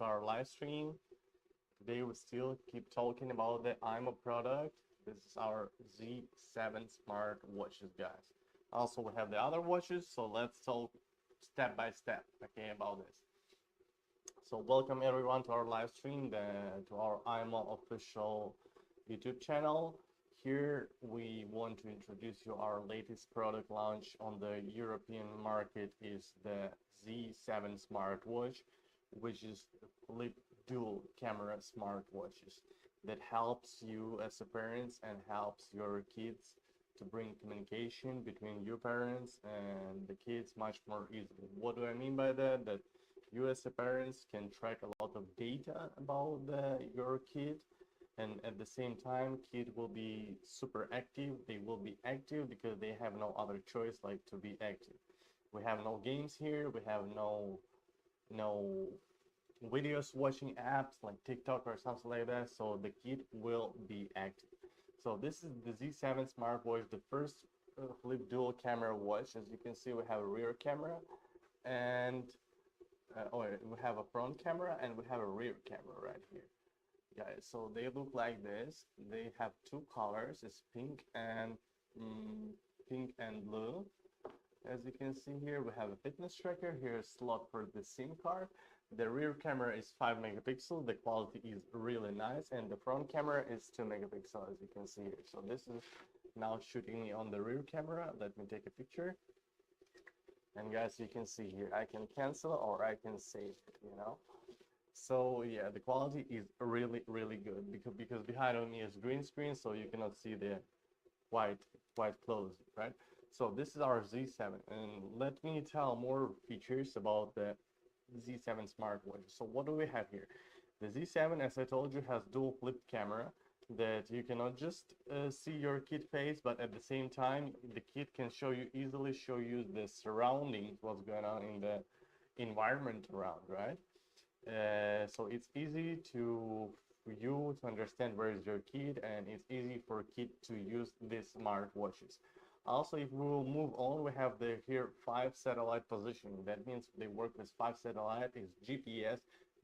to our live stream. Today we still keep talking about the imoo product. This is our Z7 smart watches, guys. Also, we have the other watches, so let's talk step by step, okay, about this. So welcome everyone to our live stream, to our imoo official YouTube channel. Here we want to introduce you our latest product launch on the European market is the Z7 smartwatch, which is flip dual camera smartwatches that helps you as a parents and helps your kids to bring communication between your parents and the kids much more easily. What do I mean by that? That you as a parents can track a lot of data about your kid, and at the same time kid will be super active. They will be active because they have no other choice like to be active. We have no games here, we have no videos watching apps like TikTok or something like that, so the kid will be active. So this is the Z7 smartwatch, the first flip dual camera watch. As you can see, we have a rear camera and we have a front camera and we have a rear camera right here, guys. So they look like this. They have two colors, it's pink and blue. As you can see here, we have a fitness tracker. Here's a slot for the SIM card. The rear camera is 5 megapixels. The quality is really nice, and the front camera is 2 megapixels, as you can see here. So this is now shooting on the rear camera. Let me take a picture. And guys, you can see here, I can cancel or I can save it, So yeah, the quality is really good because behind of me is green screen, so you cannot see the quite close, right? So this is our Z7, and let me tell more features about the Z7 smartwatch. So what do we have here? The Z7, as I told you, has dual flip camera that you cannot just see your kid face, but at the same time the kid can easily show you the surroundings, what's going on in the environment around, right? So it's easy for you to understand where is your kid, and it's easy for kid to use these smartwatches. Also, if we will move on, we have here 5 satellite positioning. That means they work with 5 satellites. It's GPS,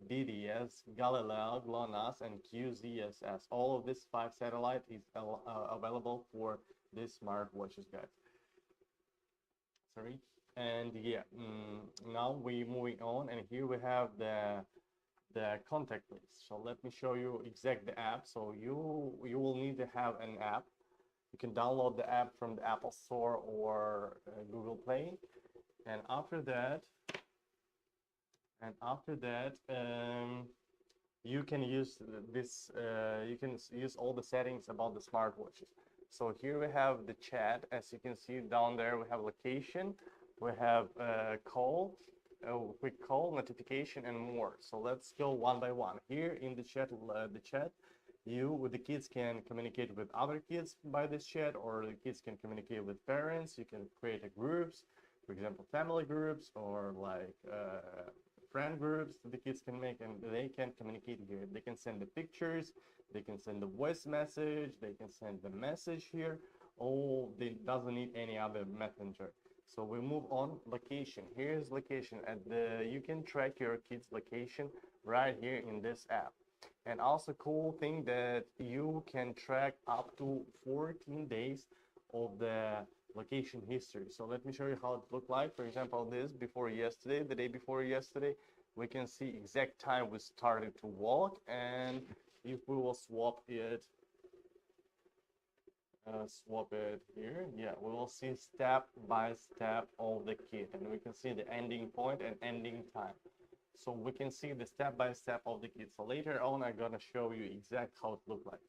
DDS, Galileo, GLONASS, and QZSS. All of these 5 satellites is available for these smartwatches, guys. Sorry. And yeah, now we're moving on, and here we have the contact list. So let me show you exact the app. So you will need to have an app. You can download the app from the Apple Store or Google Play, and after that you can use this. You can use all the settings about the smartwatches. So here we have the chat. As you can see down there, we have location, we have quick call, notification, and more. So let's go one by one. Here in the chat, the kids can communicate with other kids by this chat, or the kids can communicate with parents. You can create groups, for example, family groups, or like friend groups that the kids can make, and they can communicate here. They can send the pictures, they can send the voice message, they can send the message here. They doesn't need any other messenger. So we move on. Location. Here's location, and you can track your kids' location right here in this app. And also cool thing that you can track up to 14 days of the location history. So let me show you how it looked like. For example, this before yesterday, the day before yesterday, we can see exact time we started to walk, and if we will swap it here, yeah, we will see step by step of the kid, and we can see the ending point and ending time. So we can see the step-by-step of the kid. So later on, I'm gonna show you exact how it looked like.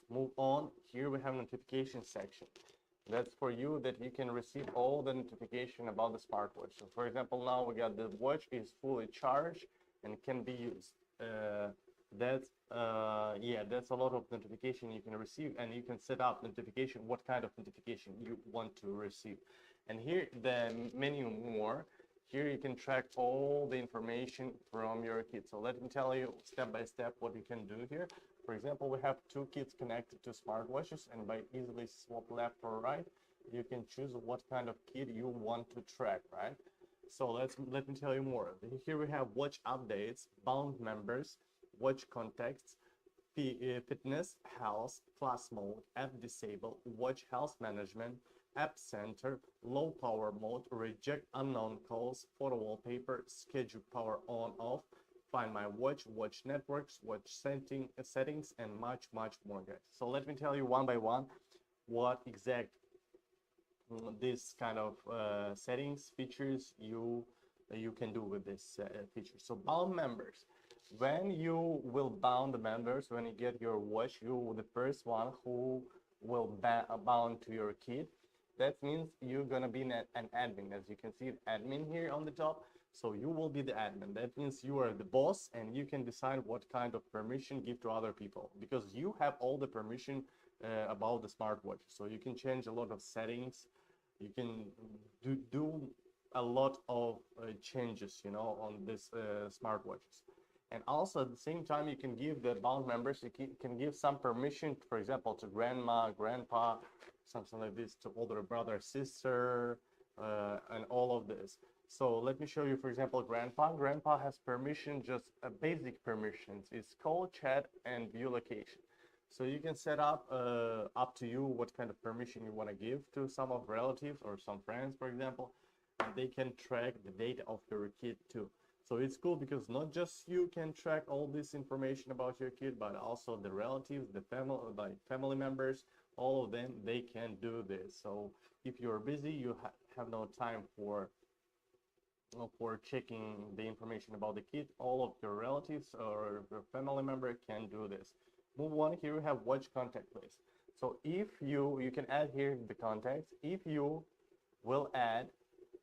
Move on. Here we have notification section. That's for you that you can receive all the notification about the smartwatch. So for example, now we got the watch is fully charged and can be used. That's a lot of notification you can receive, and you can set up notification, what kind of notification you want to receive. And here the menu more. Here you can track all the information from your kids. So let me tell you step by step what you can do here. For example, we have 2 kids connected to smartwatches, and by easily swap left or right, you can choose what kind of kid you want to track, right? So let me tell you more. Here we have watch updates, bound members, watch contexts, fitness, health, class mode, app disable, watch health management, app center, low power mode, reject unknown calls, photo wallpaper, schedule power on off, find my watch, watch networks, watch settings, and much more, guys. So let me tell you one by one what exact this kind of settings features you can do with this feature. So bound members, when you will bound the members, when you get your watch, you the first one who will bound to your kid. That means you're gonna be an admin. As you can see, admin here on the top. So you will be the admin. That means you are the boss and you can decide what kind of permission give to other people, because you have all the permission about the smartwatch. So you can change a lot of settings. You can do a lot of changes, you know, on this smartwatches. And also at the same time, you can give the bound members, you can give some permission, for example, to grandma, grandpa, something like this, to older brother, sister, and all of this. So let me show you, for example, grandpa. Grandpa has permission, just basic permissions. It's call, chat, and view location. So you can set up to you what kind of permission you want to give to some of relatives or some friends, for example, and they can track the data of your kid too. So it's cool because not just you can track all this information about your kid, but also the relatives, the family, like family members, all of them, they can do this. So if you're busy, you have no time for checking the information about the kid, all of your relatives or your family member can do this. Move on. Here we have watch contact list. So if you can add here the contacts. If you will add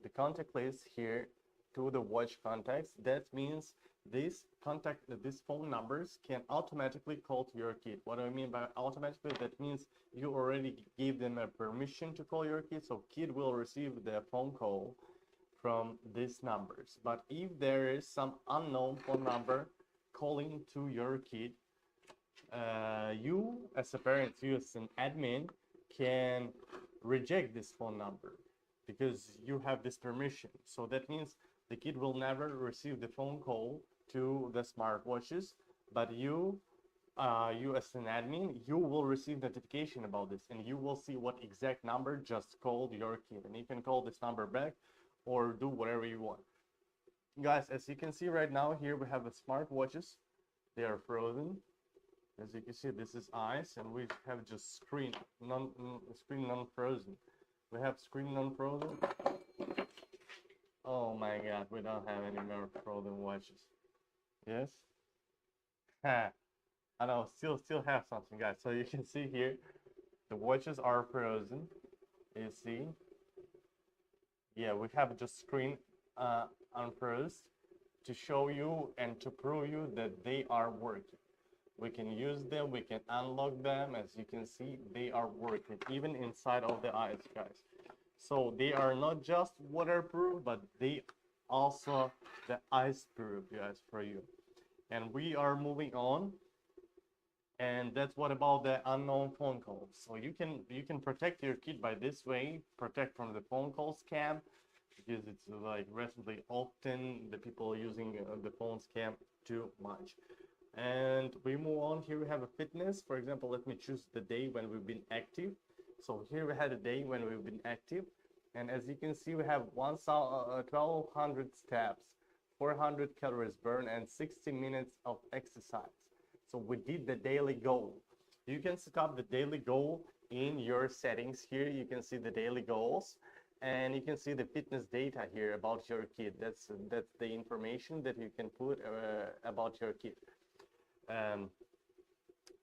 the contact list here to the watch contacts, that means these phone numbers can automatically call to your kid. What do I mean by automatically? That means you already gave them a permission to call your kid, so kid will receive the phone call from these numbers. But if there is some unknown phone number calling to your kid, you as a parent, you as an admin, can reject this phone number because you have this permission. So that means the kid will never receive the phone call to the smartwatches, but you as an admin, you will receive notification about this, and you will see what exact number just called your kid, and you can call this number back or do whatever you want. Guys, as you can see right now, here we have the smartwatches. They are frozen. As you can see, this is ice, and we have just screen non-frozen. We have screen non-frozen. Oh my god, we don't have any more frozen watches. Yes? Ha! I know, still have something, guys. So you can see here, the watches are frozen. You see? Yeah, we have just screen unfroze to show you and to prove you that they are working. We can use them, we can unlock them. As you can see, they are working even inside of the eyes, guys. So they are not just waterproof, but they also the ice proof, guys, for you. And we are moving on, and that's what about the unknown phone calls. So you can protect your kid by this way, protect from the phone call scam, because it's like recently often the people using the phone scam too much. And we move on. Here we have a fitness. For example, let me choose the day when we've been active. So here we had a day when we've been active, and as you can see, we have 1,200 steps, 400 calories burned, and 60 minutes of exercise. So we did the daily goal. You can set up the daily goal in your settings. Here you can see the daily goals, and you can see the fitness data here about your kid. That's the information that you can put about your kid.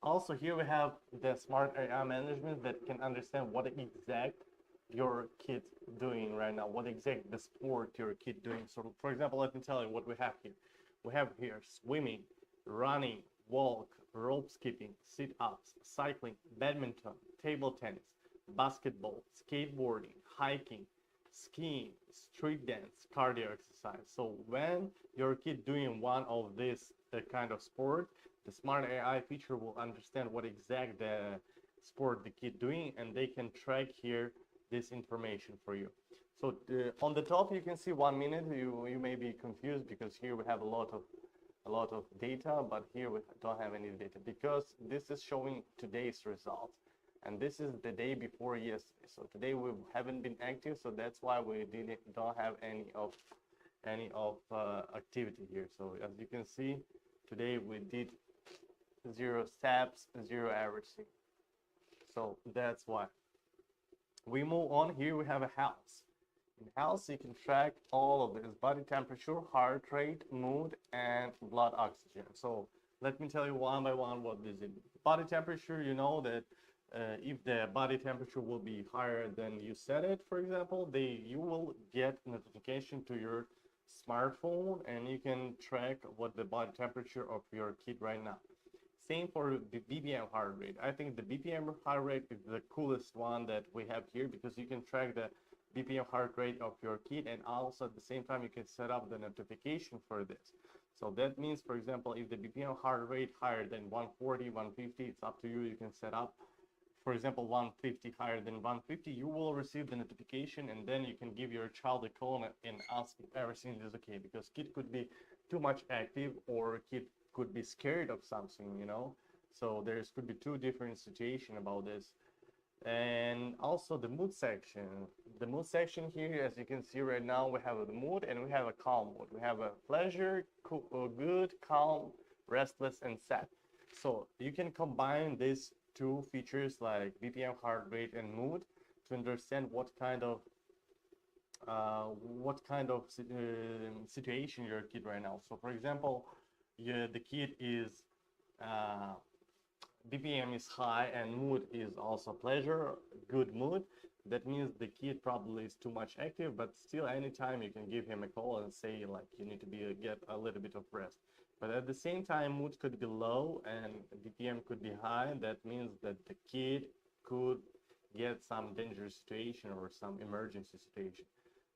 Also here we have the smart AI management that can understand what exact your kid doing right now, what exact the sport your kid doing. So for example, let me tell you what we have here. We have here swimming, running, walk, rope skipping, sit-ups, cycling, badminton, table tennis, basketball, skateboarding, hiking, skiing, street dance, cardio exercise. So when your kid doing one of this kind of sport, the smart AI feature will understand what exact the sport the kid doing, and they can track here this information for you. So on the top you can see 1 minute. You may be confused because here we have a lot of data, but here we don't have any data because this is showing today's results, and this is the day before yesterday. So today we haven't been active, so that's why we don't have any of activity here. So as you can see, today we did 0 steps, 0 averaging. So that's why. We move on. Here we have a house. In house you can track all of this: body temperature, heart rate, mood, and blood oxygen. So let me tell you one by one what this is. Body temperature, you know that if the body temperature will be higher than you set it, for example, you will get notification to your smartphone, and you can track what the body temperature of your kid right now. Same for the BPM heart rate. I think the BPM heart rate is the coolest one that we have here, because you can track the BPM heart rate of your kid, and also at the same time you can set up the notification for this. So that means, for example, if the BPM heart rate higher than 140, 150, it's up to you. You can set up, for example, 150, higher than 150, you will receive the notification, and then you can give your child a call and ask if everything is okay, because kid could be too much active, or kid could be scared of something, you know. So there could be two different situations about this. And also the mood section. The mood section here, as you can see right now, we have the mood and we have a calm mood. We have a pleasure, good, calm, restless, and sad. So you can combine these two features like BPM, heart rate, and mood to understand what kind of situation your kid right now. So for example, the kid is BPM is high and mood is also pleasure, good mood. That means the kid probably is too much active, but still anytime you can give him a call and say like you need to get a little bit of rest. But at the same time, mood could be low and BPM could be high. That means that the kid could get some dangerous situation or some emergency situation.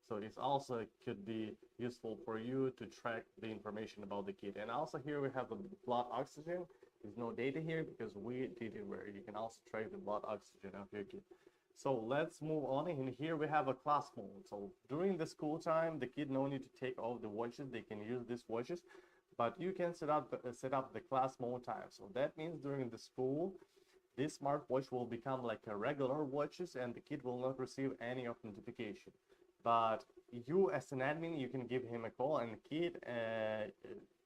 So it also could be useful for you to track the information about the kid. And also here we have the blood oxygen. There's no data here because we did it where you can also track the blood oxygen of your kid. So let's move on. And here we have a class mode. So during the school time, the kid no need to take off the watches. They can use these watches, but you can set up the class mode time. So that means during the school, this smartwatch will become like a regular watches, and the kid will not receive any of notification. But you as an admin, you can give him a call, and the kid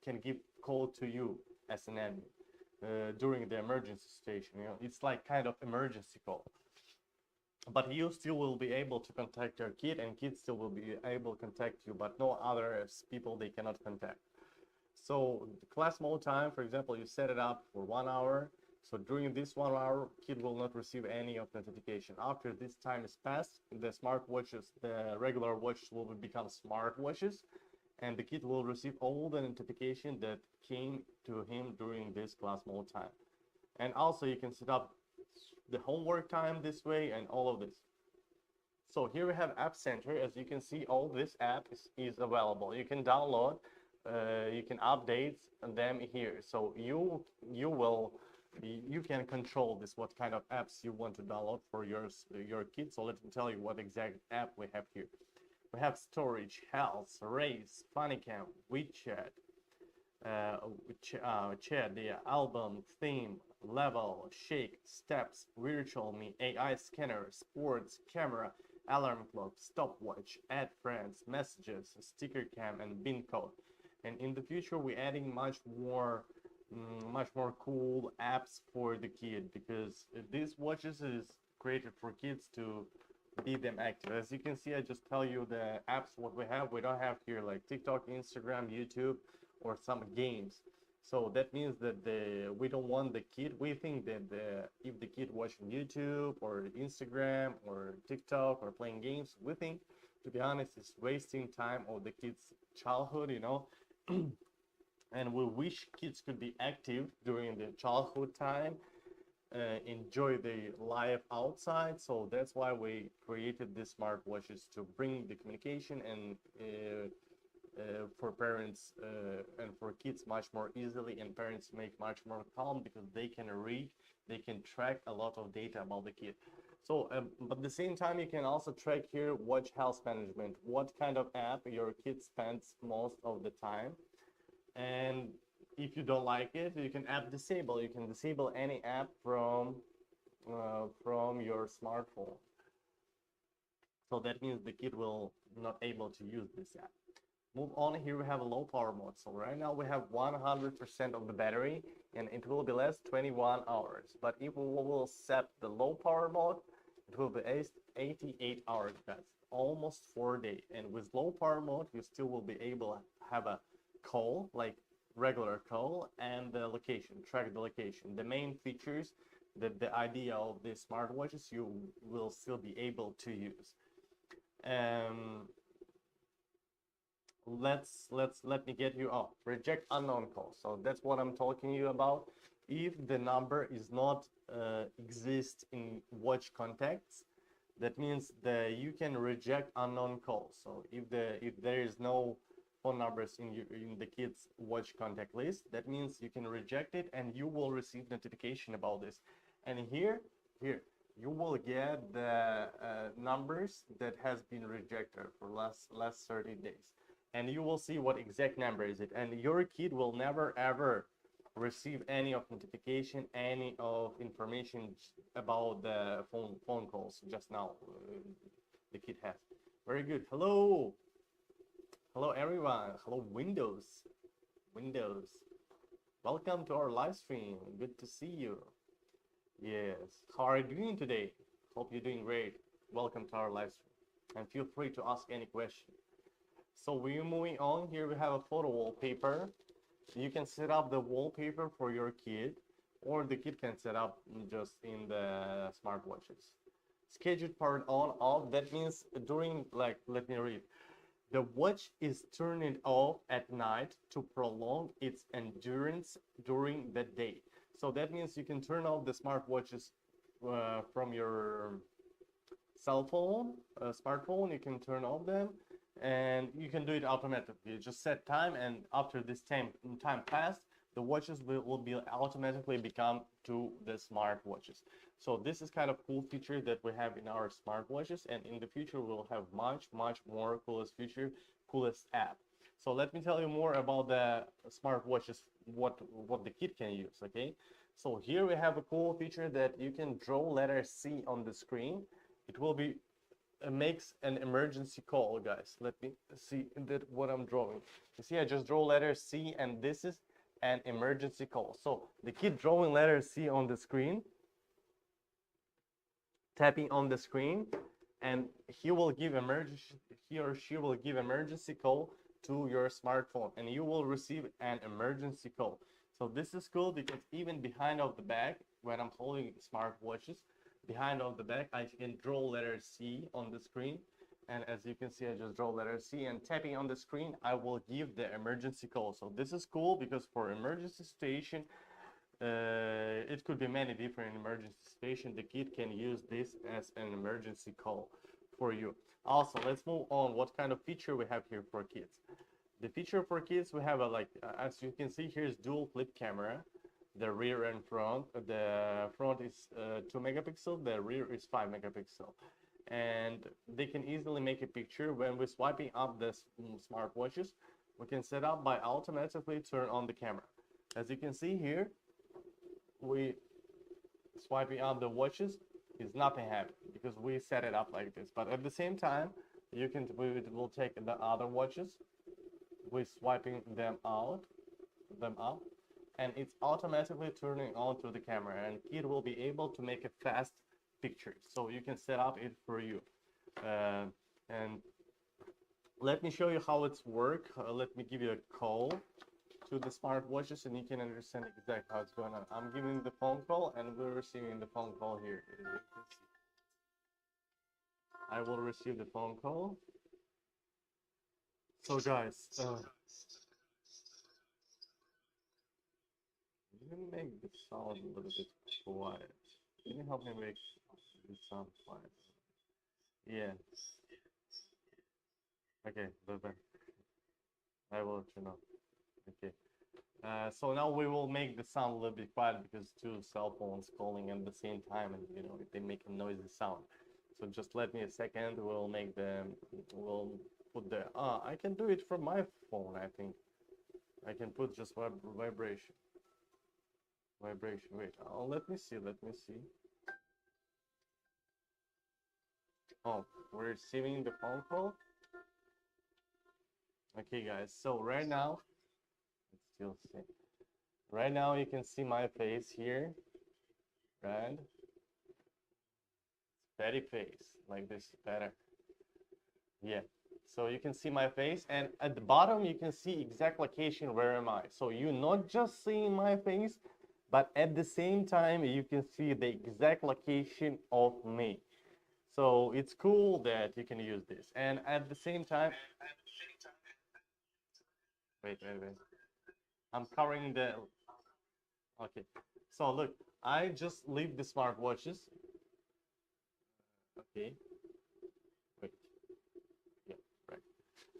can give call to you as an admin during the emergency situation. You know, it's like kind of emergency call. But you still will be able to contact your kid, and kids still will be able to contact you, but no other people they cannot contact. So the class mode time, for example, you set it up for 1 hour. So during this 1 hour, kid will not receive any of notification. After this time is passed, the smartwatches, the regular watches will become smartwatches, and the kid will receive all the notification that came to him during this class mode time. And also you can set up the homework time this way and all of this. So here we have App Center. As you can see, all this app is available. You can download, you can update them here. So you can control this, what kind of apps you want to download for your kids. So let me tell you what exact app we have here. We have storage, health, race, funnycam, WeChat, chat, the album, theme, level, shake, steps, virtual me, AI scanner, sports, camera, alarm clock, stopwatch, add friends, messages, sticker cam, and bin code. And in the future we're adding much more cool apps for the kid, because these watches is created for kids to be them active. As you can see, I just tell you the apps what we have. We don't have here like TikTok, Instagram, YouTube, or some games. So that means that we don't want the kid. We think that if the kid watching YouTube or Instagram or TikTok or playing games, we think, to be honest, it's wasting time of the kid's childhood, you know. And we wish kids could be active during the childhood time, enjoy the life outside. So that's why we created these smartwatches, to bring the communication and for parents and for kids much more easily, and parents make much more calm because they can read, they can track a lot of data about the kid. So, but at the same time, you can also track here watch health management, what kind of app your kid spends most of the time. And if you don't like it, you can app disable. You can disable any app from your smartphone. So that means the kid will not able to use this app. Move on, here we have a low power mode. So right now we have 100% of the battery and it will be last 21 hours. But if we will set the low power mode, it will be 88 hours. That's almost 4 days. And with low power mode, you still will be able to have a call, like regular call, and the location, track the location. The main features, the idea of the smartwatches, you will still be able to use. Let me get you reject unknown calls. So that's what I'm talking to you about. If the number is not exist in watch contacts, that means that you can reject unknown calls. So if there is no phone numbers in the kids watch contact list, that means you can reject it and you will receive notification about this. And here you will get the numbers that has been rejected for last 30 days, and you will see what exact number is it, and your kid will never ever receive any of notification, any of information about the phone calls just now. The kid has. Very good. Hello everyone. Hello Windows. Welcome to our live stream. Good to see you. Yes, how are you doing today? Hope you're doing great. Welcome to our live stream, and feel free to ask any question. So we're moving on. Here we have a photo wallpaper. You can set up the wallpaper for your kid, or the kid can set up just in the smartwatches. Scheduled powered on off, that means during, like, let me read. The watch is turned off at night to prolong its endurance during the day. So that means you can turn off the smartwatches from your cell phone, smartphone. You can turn off them, and you can do it automatically. You just set time, and after this time passed, the watches will be automatically become to the smartwatches. So this is kind of cool feature that we have in our smartwatches, and in the future we'll have much more coolest feature, coolest app. So let me tell you more about the smartwatches, what the kid can use. Okay, so here we have a cool feature that you can draw letter C on the screen. It will be makes an emergency call, guys. Let me see what I'm drawing. You see, I just draw letter C, and this is an emergency call. So the kid drawing letter C on the screen, tapping on the screen, and he or she will give emergency call to your smartphone, and you will receive an emergency call. So this is cool because even behind of the back, when I'm holding smartwatches, behind of the back, I can draw letter C on the screen. And as you can see, I just draw letter C, and tapping on the screen, I will give the emergency call. So this is cool because for emergency situation, it could be many different emergency situations. The kid can use this as an emergency call for you. Also, let's move on. What kind of feature we have here for kids? The feature for kids, we have as you can see, here's dual flip camera. The rear and front. The front is 2 megapixel. The rear is 5 megapixel. And they can easily make a picture. When we're swiping up the smartwatches, we can set up by automatically turn on the camera. As you can see here, we swiping up the watches is nothing happening because we set it up like this. But at the same time, we will take the other watches, we swiping them up, and it's automatically turning on to the camera, and it will be able to make a fast picture. So you can set up it for you. And let me show you how it's work. Let me give you a call to the smartwatches, and you can understand exactly how it's going on. I'm giving the phone call, and we're receiving the phone call here. I will receive the phone call. So guys, let me make the sound a little bit quiet. Can you help me make the sound quiet? Yeah. Okay, bye-bye. I will let you know. Okay. So now we will make the sound a little bit quiet because two cell phones calling at the same time, and you know they make a noisy sound. So just let me a second. We'll put the. I can do it from my phone. I think I can put just vibration. Vibration. Wait. Let me see. Let me see. Oh, we're receiving the phone call. Okay, guys. So right now, let's still see. Right now, you can see my face here, right? Steady face, like this, better. Yeah. So you can see my face, and at the bottom, you can see exact location where am I. So you're not just seeing my face, but at the same time, you can see the exact location of me. So it's cool that you can use this. And at the same time, wait. I'm covering the, okay. So look, I just leave the smartwatches. Okay, wait, yeah, right.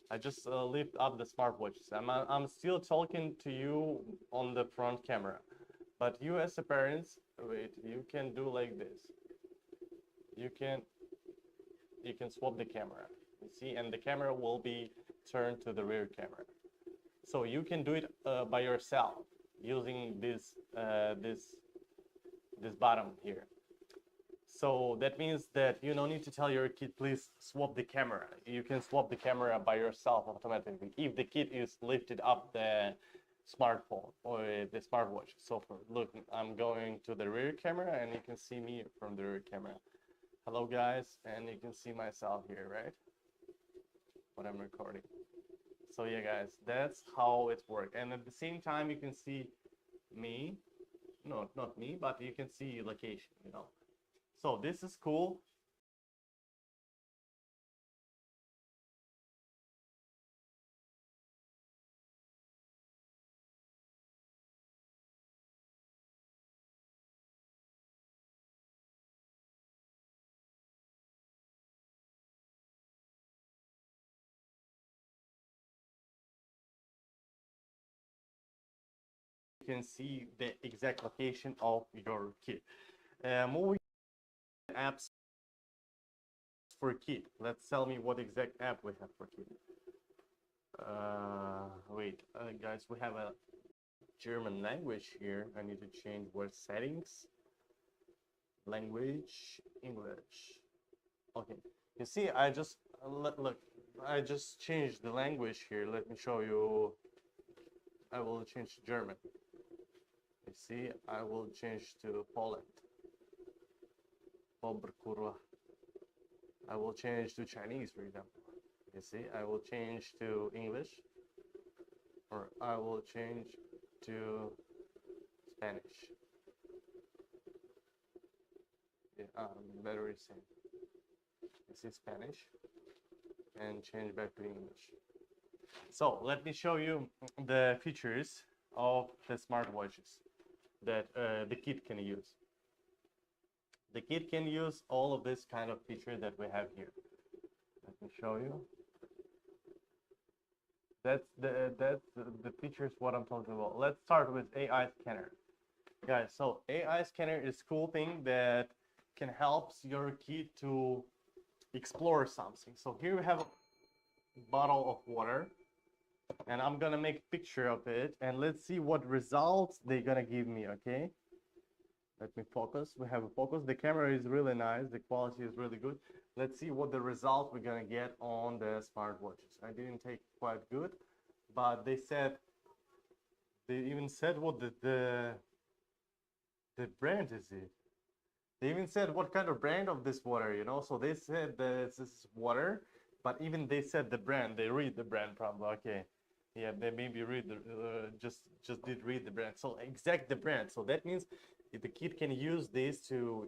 I just lift up the smartwatches. I'm still talking to you on the front camera. But you as a parents, wait, you can do like this. You can swap the camera. You see, and the camera will be turned to the rear camera. So you can do it by yourself using this button here. So that means that you don't need to tell your kid, please swap the camera. You can swap the camera by yourself automatically if the kid is lifted up the smartphone or the smartwatch. So look, I'm going to the rear camera and you can see me from the rear camera. Hello guys, and you can see myself here, right? What I'm recording. So yeah guys, that's how it works. And at the same time you can see me. No, not me, but you can see location, you know. So this is cool. You can see the exact location of your kid. Moving to apps for kid. Let's tell me what exact app we have for kid. Wait, guys, we have a German language here. I need to change word settings. Language, English. Okay, you see, I just look. I just changed the language here. Let me show you. I will change to German. You see, I will change to Poland. I will change to Chinese, for example. You see, I will change to English, or I will change to Spanish. Yeah, very same. This is Spanish, and change back to English. So let me show you the features of the smartwatches that the kid can use. The kid can use all of this kind of feature that we have here. Let me show you. That's the features what I'm talking about. Let's start with AI scanner. Guys, so AI scanner is cool thing that can help your kid to explore something. So here we have a bottle of water, and I'm gonna make a picture of it, and let's see what results they're gonna give me. Okay, let me focus. We have a focus. The camera is really nice. The quality is really good. Let's see what the result we're gonna get on the smartwatches. I didn't take quite good, but they even said what the brand is it. They even said what kind of brand of this water, you know. So they said this is water, but even they said the brand. They read the brand probably. Okay, yeah, they maybe read the just did read the brand. So exact the brand. So that means if the kid can use this to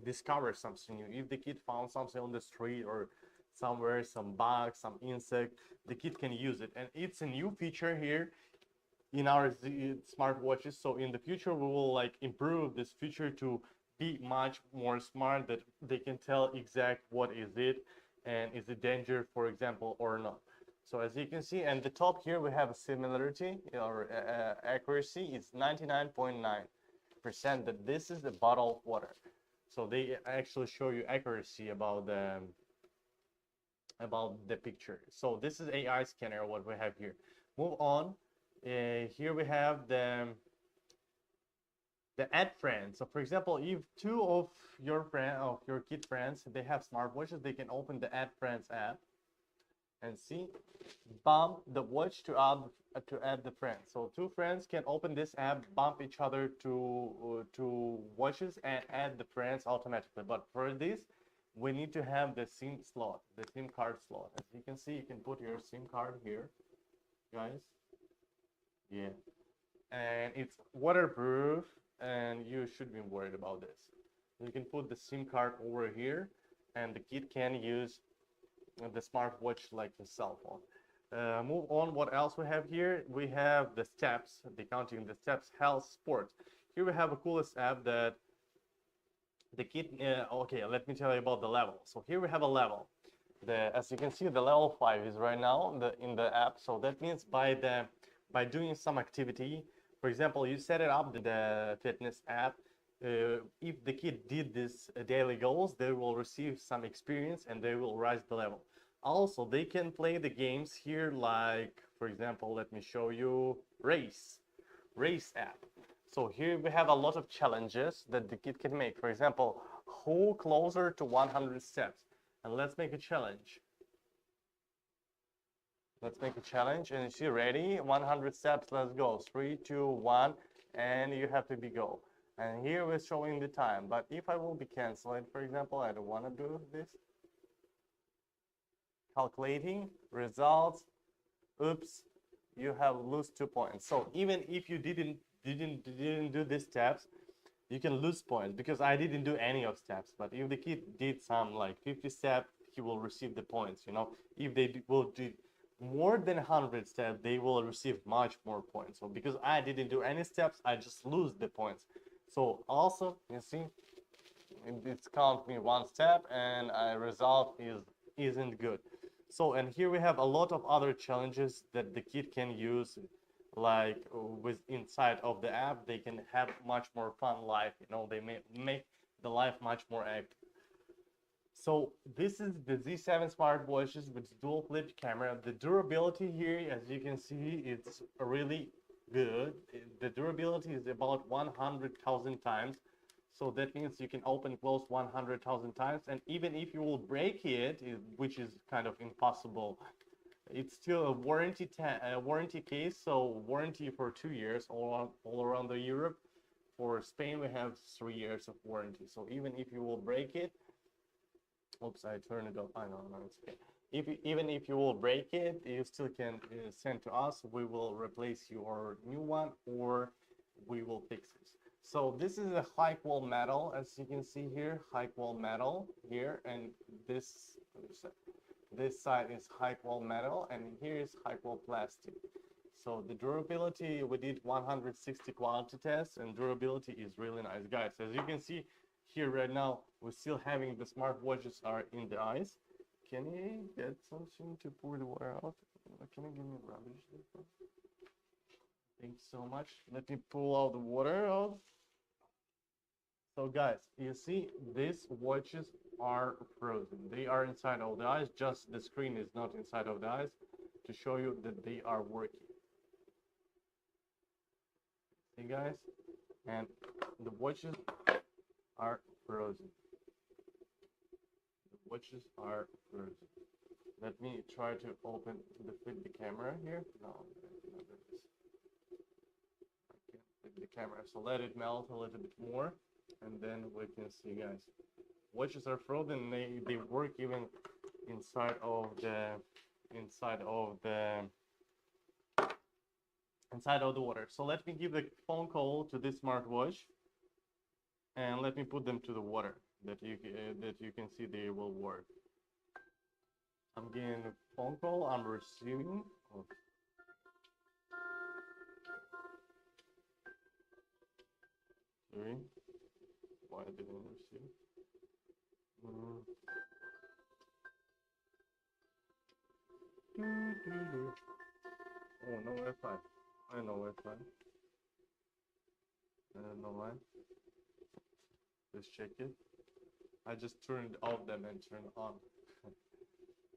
discover something new. If the kid found something on the street or somewhere, some bug, some insect, the kid can use it. And it's a new feature here in our smartwatches. So in the future, we will like improve this feature to be much more smart, that they can tell exact what is it and is it danger, for example, or not. So as you can see, and the top here we have a similarity or accuracy is 99.9% that this is the bottle of water. So they actually show you accuracy about the picture. So this is AI scanner what we have here. Move on. Here we have the add friends. So for example, if two of your kid friends, they have smartwatches, they can open the add friends app and see, bump the watch to add the friends. So two friends can open this app, bump each other to watches and add the friends automatically. But for this, we need to have the SIM slot, the SIM card slot. As you can see, you can put your SIM card here, guys. Yeah, and it's waterproof, and you shouldn't be worried about this. You can put the SIM card over here, and the kid can use the smartwatch like a cell phone. Move on. What else we have here? We have the steps, the counting the steps, health, sports. Here we have a coolest app that the kid. Okay, let me tell you about the level. So here we have a level. As you can see, the level 5 is right now in the app. So that means by doing some activity, for example, you set it up the fitness app. If the kid did this daily goals, they will receive some experience and they will rise the level. Also, they can play the games here, like, for example, let me show you race app. So here we have a lot of challenges that the kid can make. For example, who closer to 100 steps? And let's make a challenge. Let's make a challenge, and you see, ready, 100 steps, let's go. 3, 2, 1, and you have to go. And here we're showing the time. But if I will be canceling, for example, I don't want to do this. Calculating results. Oops, you have lose 2 points. So even if you didn't do these steps, you can lose points because I didn't do any of steps. But if the kid did some like 50 steps, he will receive the points. You know, if they will do more than 100 steps, they will receive much more points. So because I didn't do any steps, I just lose the points. So also, you see, it's count me 1 step and result isn't good. So, and here we have a lot of other challenges that the kid can use, like with inside of the app. They can have much more fun life. You know, they make the life much more active. So this is the Z7 smartwatches with dual flip camera. The durability here, as you can see, it's really good. The durability is about 100,000 times. So that means you can open close 100,000 times. And even if you will break it, which is kind of impossible, it's still a warranty case. So warranty for 2 years all around the Europe. For Spain, we have 3 years of warranty. So even if you will break it, oops, I turned it off. I know, no, it's okay. Even if you will break it, you still can send to us. We will replace your new one, or we will fix it. So this is a high qual metal, as you can see here, high qual metal here, and this side is high qual metal, and here is high qual plastic. So the durability, we did 160 quality tests, and durability is really nice, guys. As you can see here right now, we're still having the smartwatches are in the ice. Can you get something to pour the water out? Can you give me rubbish? Thanks so much. Let me pull all the water out. So guys, you see these watches are frozen. They are inside of the ice, just the screen is not inside of the ice to show you that they are working. See guys? And the watches are frozen. The watches are frozen. Let me try to flip the camera here. No, I can't flip the camera. So let it melt a little bit more, and then we can see, guys. Watches are frozen. They work even inside of the water. So let me give the phone call to this smartwatch, and let me put them to the water that you can see they will work. I'm getting a phone call. I'm receiving. Oh. Sorry, why I didn't receive? Oh, no Wi-Fi. I know Wi-Fi. I don't know why. Let's check it. I just turned off them and turned on.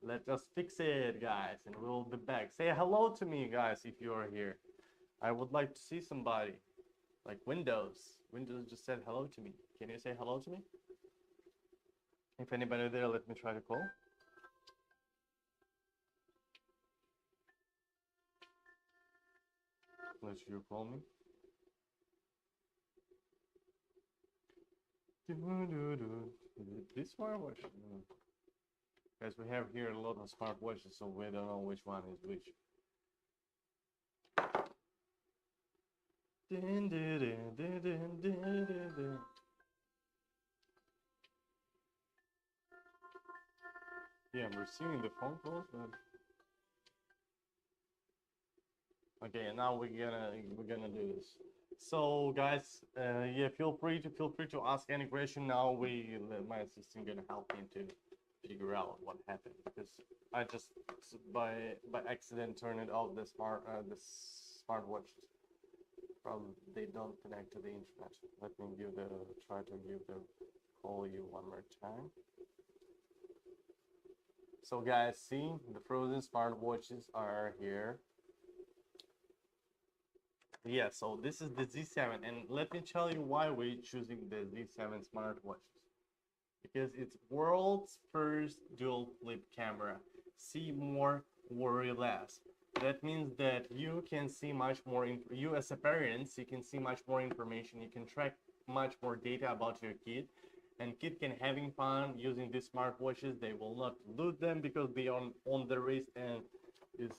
Let us fix it, guys, and we'll be back. Say hello to me, guys, if you are here. I would like to see somebody. Like Windows. Windows just said hello to me. Can you say hello to me? If anybody there, let me try to call. Let you call me. This smartwatch. Guys, we have here a lot of smartwatches, so we don't know which one is which. Yeah, I'm receiving the phone calls, but okay, now we're gonna do this. So guys, yeah, feel free to ask any question. Now my assistant gonna help me to figure out what happened, because I just by accident turned it off the smartwatch. Probably they don't connect to the internet. Let me try to call you one more time. So guys, see, the frozen smartwatches are here. Yeah, so this is the Z7, and let me tell you why we're choosing the Z7 smartwatches. Because it's world's first dual flip camera. See more, worry less. That means that you can see much more, you as a parent, you can see much more information, you can track much more data about your kid, and kid can having fun using these smartwatches. They will not lose them because they are on the wrist, and it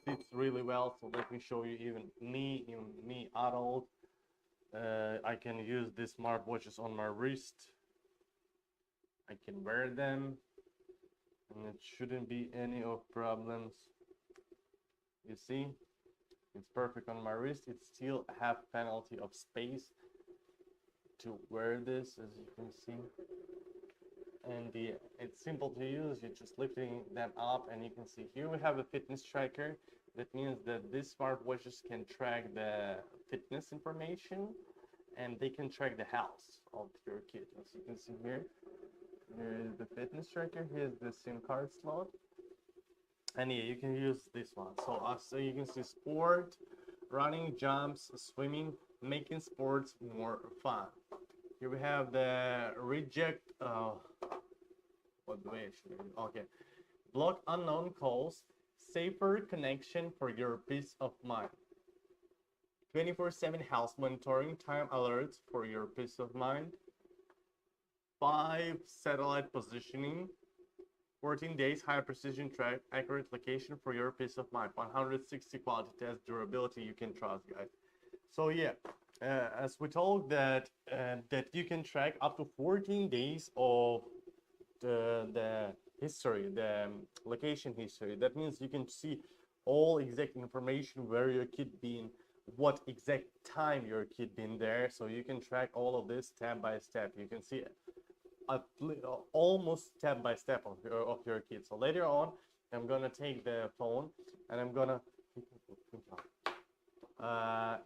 fits really well. So let me show you, even me adult, I can use these smartwatches on my wrist. I can wear them and it shouldn't be any of problems. You see, it's perfect on my wrist. It still have penalty of space to wear this, as you can see. And it's simple to use. You're just lifting them up, and you can see here we have a fitness tracker. That means that these smartwatches can track the fitness information, and they can track the health of your kid. As you can see here, here is the fitness tracker. Here's the SIM card slot, and yeah, you can use this one. So you can see sport, running, jumps, swimming, making sports more fun. Here we have the reject. What way should I do? Okay, block unknown calls, safer connection for your peace of mind. 24/7 health monitoring, time alerts for your peace of mind. 5 satellite positioning. 14 days high precision track, accurate location for your peace of mind. 160 quality test, durability you can trust, guys. So yeah, as we told that you can track up to 14 days of the history, the location history. That means you can see all exact information, where your kid been, what exact time your kid been there. So you can track all of this step by step. You can see almost step by step of your kid. So later on, I'm gonna take the phone and I'm gonna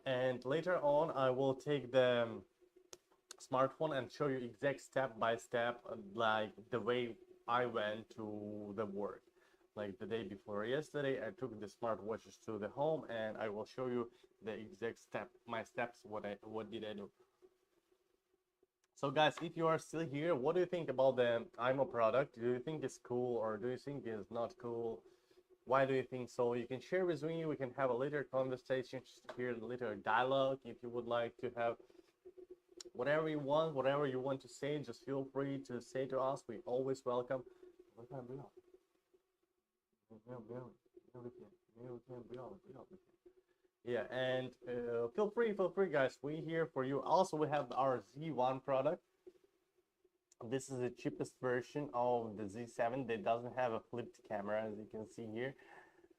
and later on I will take the smartphone and show you exact step by step, like the way I went to the work. Like the day before yesterday, I took the smartwatches to the home, and I will show you the exact my steps, what did I do. So guys, if you are still here, what do you think about the imoo product? Do you think it's cool, or do you think it's not cool? Why do you think so? You can share with me. We can have a later conversation, here a little dialogue. If you would like to have whatever you want to say, just feel free to say to us. We always welcome. Yeah, and feel free guys, we here for you. Also, we have our Z1 product. This is the cheapest version of the Z7. They doesn't have a flipped camera, as you can see here,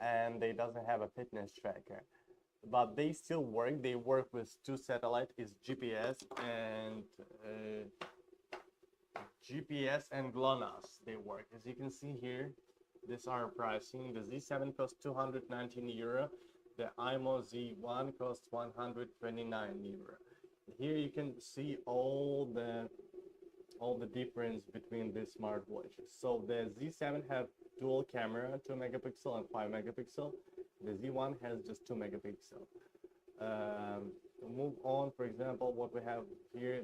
and they doesn't have a fitness tracker, but they still work. They work with 2 satellites, is GPS and GLONASS. They work, as you can see here. This are pricing. The Z7 costs 219 euro. The imoo Z1 costs 129 euro. Here you can see all the difference between these smartwatches. So the Z7 have dual camera, 2 megapixel and 5 megapixel. The Z1 has just 2 megapixel. Move on, for example, what we have here,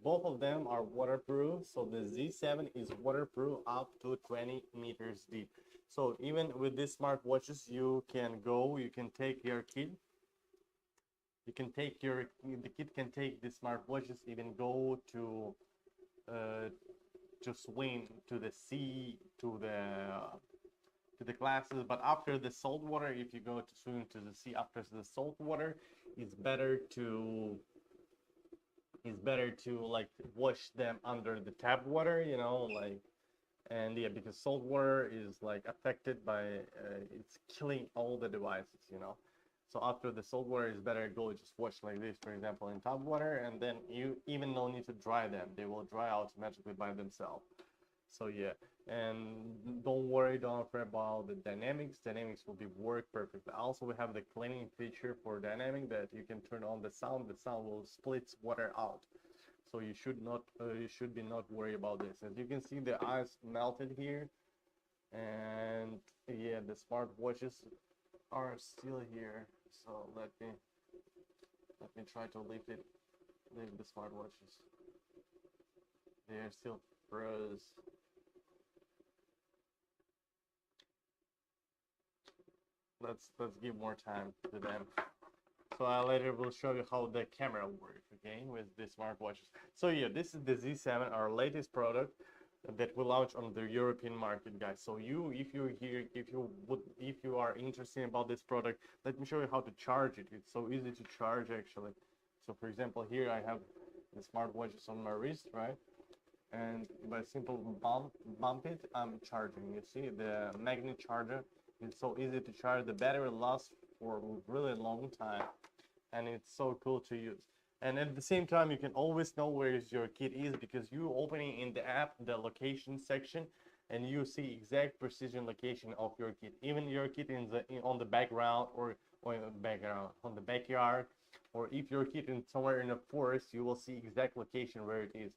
both of them are waterproof. So the Z7 is waterproof up to 20 meters deep. So even with these smartwatches, you can take your kid. The kid can take the smartwatches, even go to swim to the sea, to the classes. But after the salt water, if you go to swim to the sea after the salt water, it's better to like wash them under the tap water, you know, like. And yeah, because salt water is like affected by it's killing all the devices, you know. So after the salt water, is better go just wash like this, for example, in tap water, and then you even don't need to dry them. They will dry automatically by themselves. So yeah, and don't worry, don't afraid about the dynamics. Dynamics will be work perfectly. Also, we have the cleaning feature for dynamic that you can turn on the sound. The sound will split water out. So you should be not worry about this. As you can see, the ice melted here, and yeah, the smartwatches are still here. So let me try to leave the smartwatches. They are still froze. Let's give more time to them. So I later will show you how the camera works, okay, with the smartwatches. So yeah, this is the Z7, our latest product that we launch on the European market, guys. So if you are interested about this product, let me show you how to charge it. It's so easy to charge actually. So for example, here I have the smartwatches on my wrist, right? And by simple bump it, I'm charging. You see the magnet charger. It's so easy to charge. The battery lasts for a really long time, and it's so cool to use. And at the same time, you can always know where your kid is, because you opening in the app the location section, and you see exact precision location of your kid. Even your kid on the background, or on the backyard, or if your kid in somewhere in a forest, you will see exact location where it is.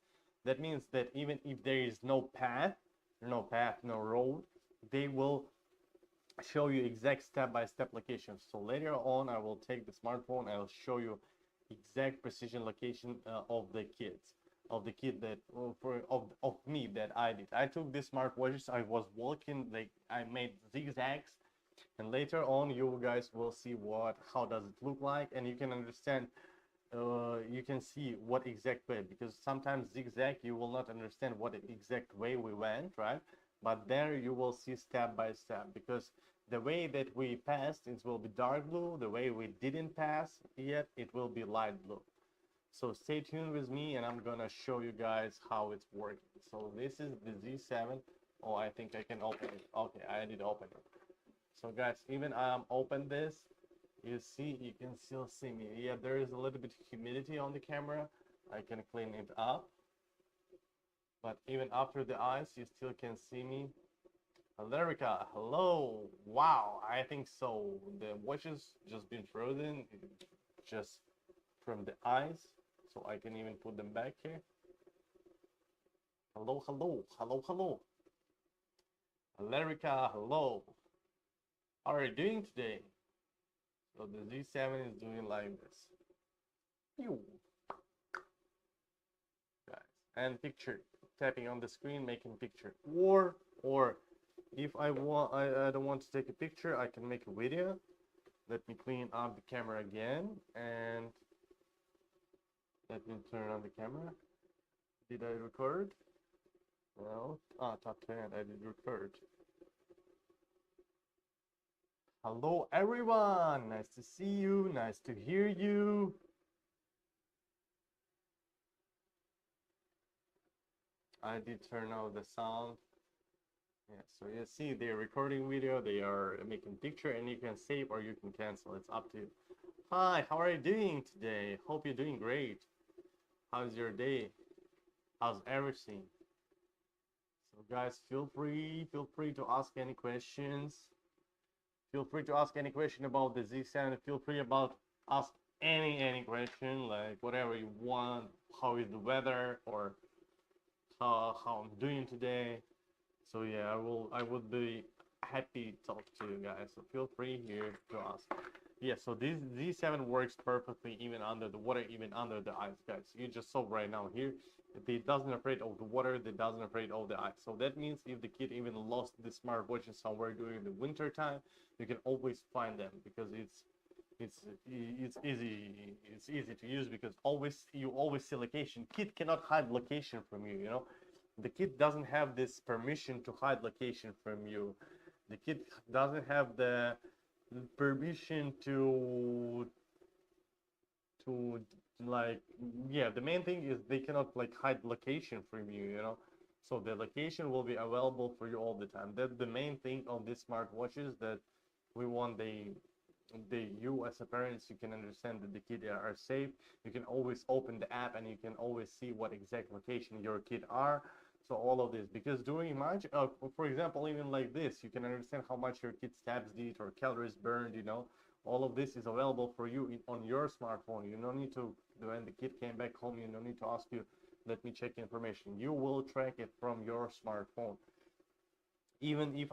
That means that even if there is no path, no road, they will show you exact step-by-step locations. So later on, I will take the smartphone, I'll show you exact precision location of the kid that of me that I did. I took this smartwatches, I was walking, like I made zigzags, and later on you guys will see how does it look like, and you can understand, you can see what exact way, because sometimes zigzag you will not understand what exact way we went, right? But there you will see step by step, because the way that we passed, it will be dark blue. The way we didn't pass yet, it will be light blue. So stay tuned with me, and I'm gonna show you guys how it's working. So this is the Z7. Oh, I think I can open it. Okay, I did open it. So guys, even open this, you can still see me. Yeah, there is a little bit of humidity on the camera. I can clean it up, but even after the ice, you still can see me. Alerica, hello. Wow, I think so. The watch has just been frozen, just from the ice, so I can even put them back here. Hello, hello, hello, hello. Alerica, hello. How are you doing today? So the Z7 is doing like this. Pew. Guys, and picture, tapping on the screen, making picture. Or if I don't want to take a picture, I can make a video. Let me clean up the camera again, and let me turn on the camera. Did I record? No. Top 10. I did record. Hello everyone, nice to see you, nice to hear you. I did turn off the sound. Yeah, so you see they're recording video, they are making picture, and you can save or you can cancel. It's up to you. Hi, how are you doing today? Hope you're doing great. How's your day? How's everything? So guys, feel free to ask any questions. Feel free to ask any question about the Z7. Feel free about ask any question, like whatever you want. How is the weather, or how I'm doing today. So yeah, I would be happy to talk to you guys. So feel free here to ask. Yeah, so this Z7 works perfectly even under the water, even under the ice, guys. You just saw right now here, it doesn't afraid of the water, it doesn't afraid of the ice. So that means if the kid even lost the smartwatches somewhere during the winter time, you can always find them because it's easy to use because you always see location. Kid cannot hide location from you, you know. The kid doesn't have this permission to hide location from you. The kid doesn't have the permission to like, yeah, the main thing is they cannot like hide location from you, you know. So the location will be available for you all the time. That's the main thing on these smartwatches, that we want you as a parents, you can understand that the kid are safe. You can always open the app and you can always see what exact location your kid are. So all of this, because during match, for example, even like this, you can understand how much your kid's tabs did or calories burned, you know. All of this is available for you on your smartphone. You don't need to, when the kid came back home, you don't need to ask you, let me check information. You will track it from your smartphone. Even if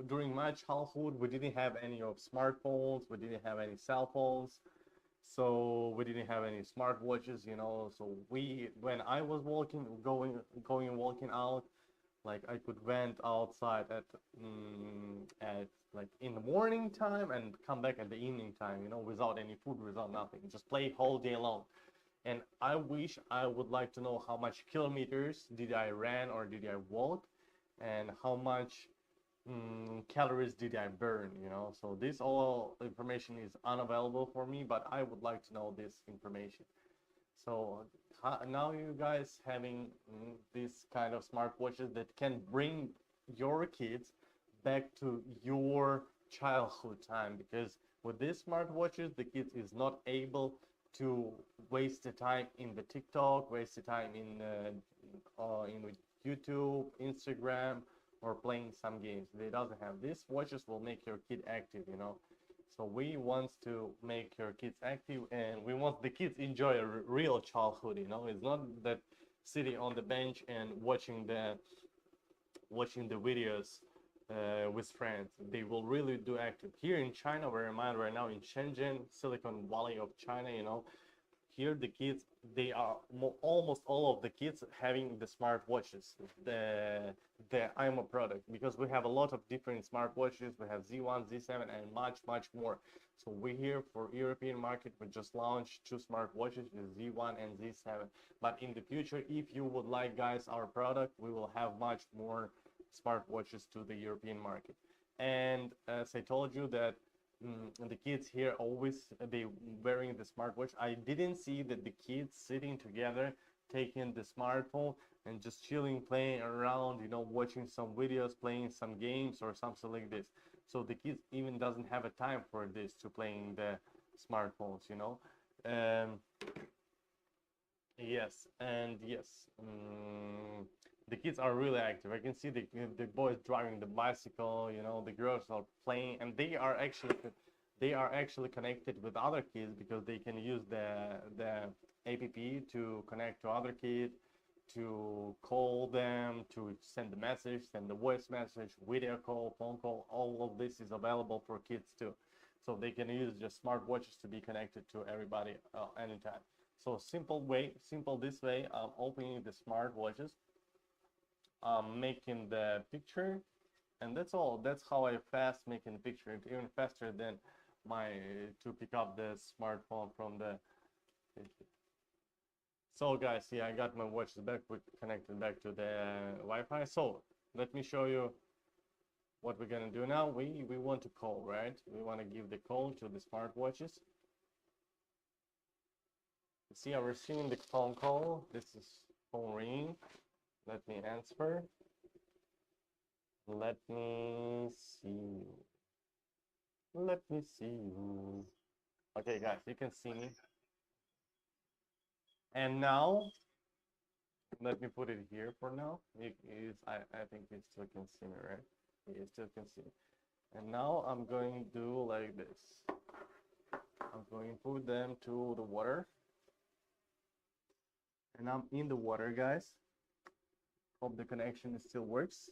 during my childhood, we didn't have any of smartphones, we didn't have any cell phones, so we didn't have any smartwatches, you know. So when I was going and walking out, like I could went outside at like in the morning time and come back at the evening time, you know, without any food, without nothing, just play whole day long. And I wish I would like to know how much kilometers did I ran or did I walk, and how much calories did I burn, you know. So this all information is unavailable for me, but I would like to know this information. So now you guys having this kind of smartwatches that can bring your kids back to your childhood time, because with these smartwatches the kids is not able to waste the time in the TikTok, waste the time in YouTube, Instagram, or playing some games. They doesn't have these watches will make your kid active, you know. So we want to make your kids active, and we want the kids enjoy a real childhood, you know. It's not that sitting on the bench and watching the videos with friends. They will really do active. Here in China, where I'm at right now, in Shenzhen, Silicon Valley of China, you know, here the kids, they are almost all of the kids having the smartwatches, the imoo product, because we have a lot of different smartwatches. We have Z1, Z7, and much more. So we here for European market, we just launched two smartwatches, the Z1 and Z7. But in the future, if you would like, guys, our product, we will have much more smartwatches to the European market. And as I told you that the kids here always they wearing the smartwatch. I didn't see that the kids sitting together taking the smartphone and just chilling, playing around, you know, watching some videos, playing some games or something like this. So the kids even doesn't have a time for this, to playing the smartphones, you know. Yes, and yes, the kids are really active. I can see the boys driving the bicycle, you know, the girls are playing, and they are actually connected with other kids, because they can use the app to connect to other kids, to call them, to send the message, send the voice message, video call, phone call. All of this is available for kids too, so they can use just smartwatches to be connected to everybody anytime. So simple this way. I'm opening the smartwatches, making the picture, and that's all. That's how I fast making the picture. It's even faster than my to pick up the smartphone from the. So guys, yeah, I got my watches back. We connected back to the Wi-Fi. So let me show you what we're gonna do now. We want to call, right? We want to give the call to the smartwatches. See, I'm receiving the phone call. This is phone ringing. Let me answer. Let me see. Let me see you. Okay, guys, you can see me. And now Let me put it here for now. I think you still can see me, right? You still can see me. And now I'm going to do like this. I'm going to put them to the water. And I'm in the water, guys. Hope the connection still works.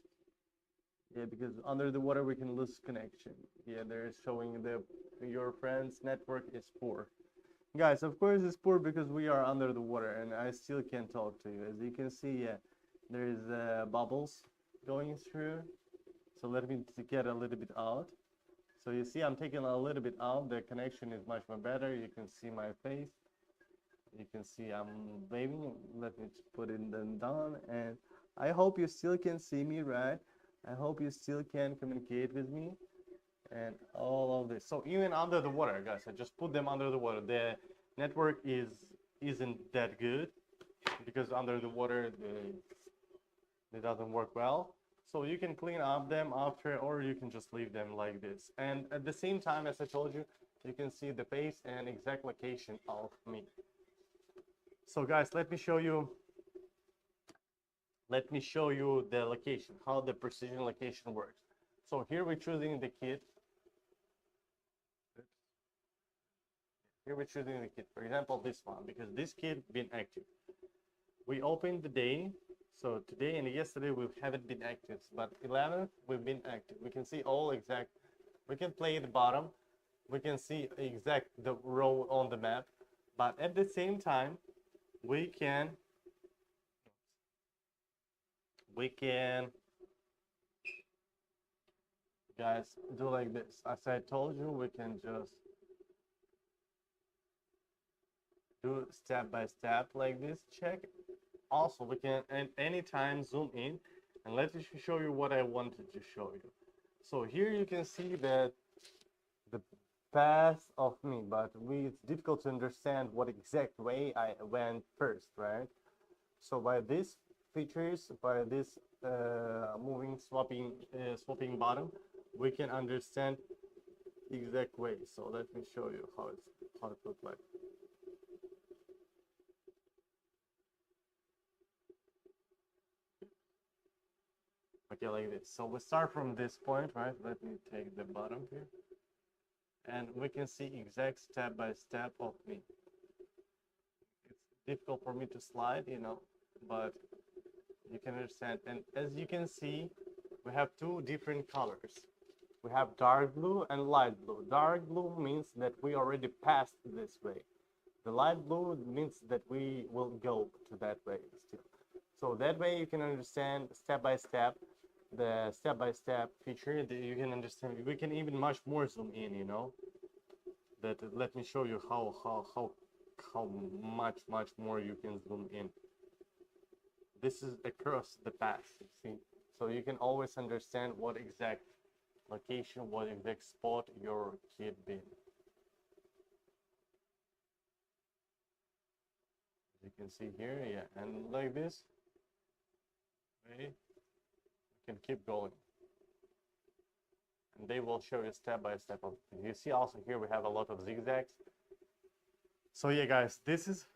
Yeah, because under the water we can lose connection. Yeah, they're showing your friend's network is poor. Guys, of course it's poor because we are under the water and I still can't talk to you. As you can see, yeah, there's bubbles going through. So let me get a little bit out. So you see I'm taking a little bit out. The connection is much more better. You can see my face. You can see I'm waving. Let me put it down. And I hope you still can see me, right? I hope you still can communicate with me. And all of this. So even under the water, guys, I just put them under the water. The network isn't that good because under the water it doesn't work well. So you can clean up them after, or you can just leave them like this. And at the same time, as I told you, you can see the face and exact location of me. So guys, let me show you the location, how the precision location works. So here we're choosing the kit. Here we're choosing the kit, for example, this one, because this kit been active. We opened the day, so today and yesterday we haven't been active, but 11th we've been active. We can see all exact, we can play the bottom, we can see exact the row on the map, but at the same time, we can guys do like this. As I told you, we can just do step by step like this. Check. Also, we can at any time zoom in, and let me show you what I wanted to show you. So here you can see that the path of me, but it's difficult to understand what exact way I went first, right? So by these features, by this swapping bottom, we can understand exact way. So let me show you how it looks like. Okay, like this. So we start from this point, right? Let me take the bottom here. And we can see exact step by step of me. It's difficult for me to slide, but you can understand. And as you can see, we have two different colors. We have dark blue and light blue. Dark blue means that we already passed this way. The light blue means that we will go to that way still. So that way you can understand step by step, the step-by-step feature that you can understand. We can even much more zoom in, that let me show you how much more you can zoom in. This is across the path, you see, so you can always understand what exact location, what exact spot your kid been. You can see here, yeah, and like this, okay, you can keep going. And they will show you step by step. You see also here we have a lot of zigzags. So yeah, guys, this is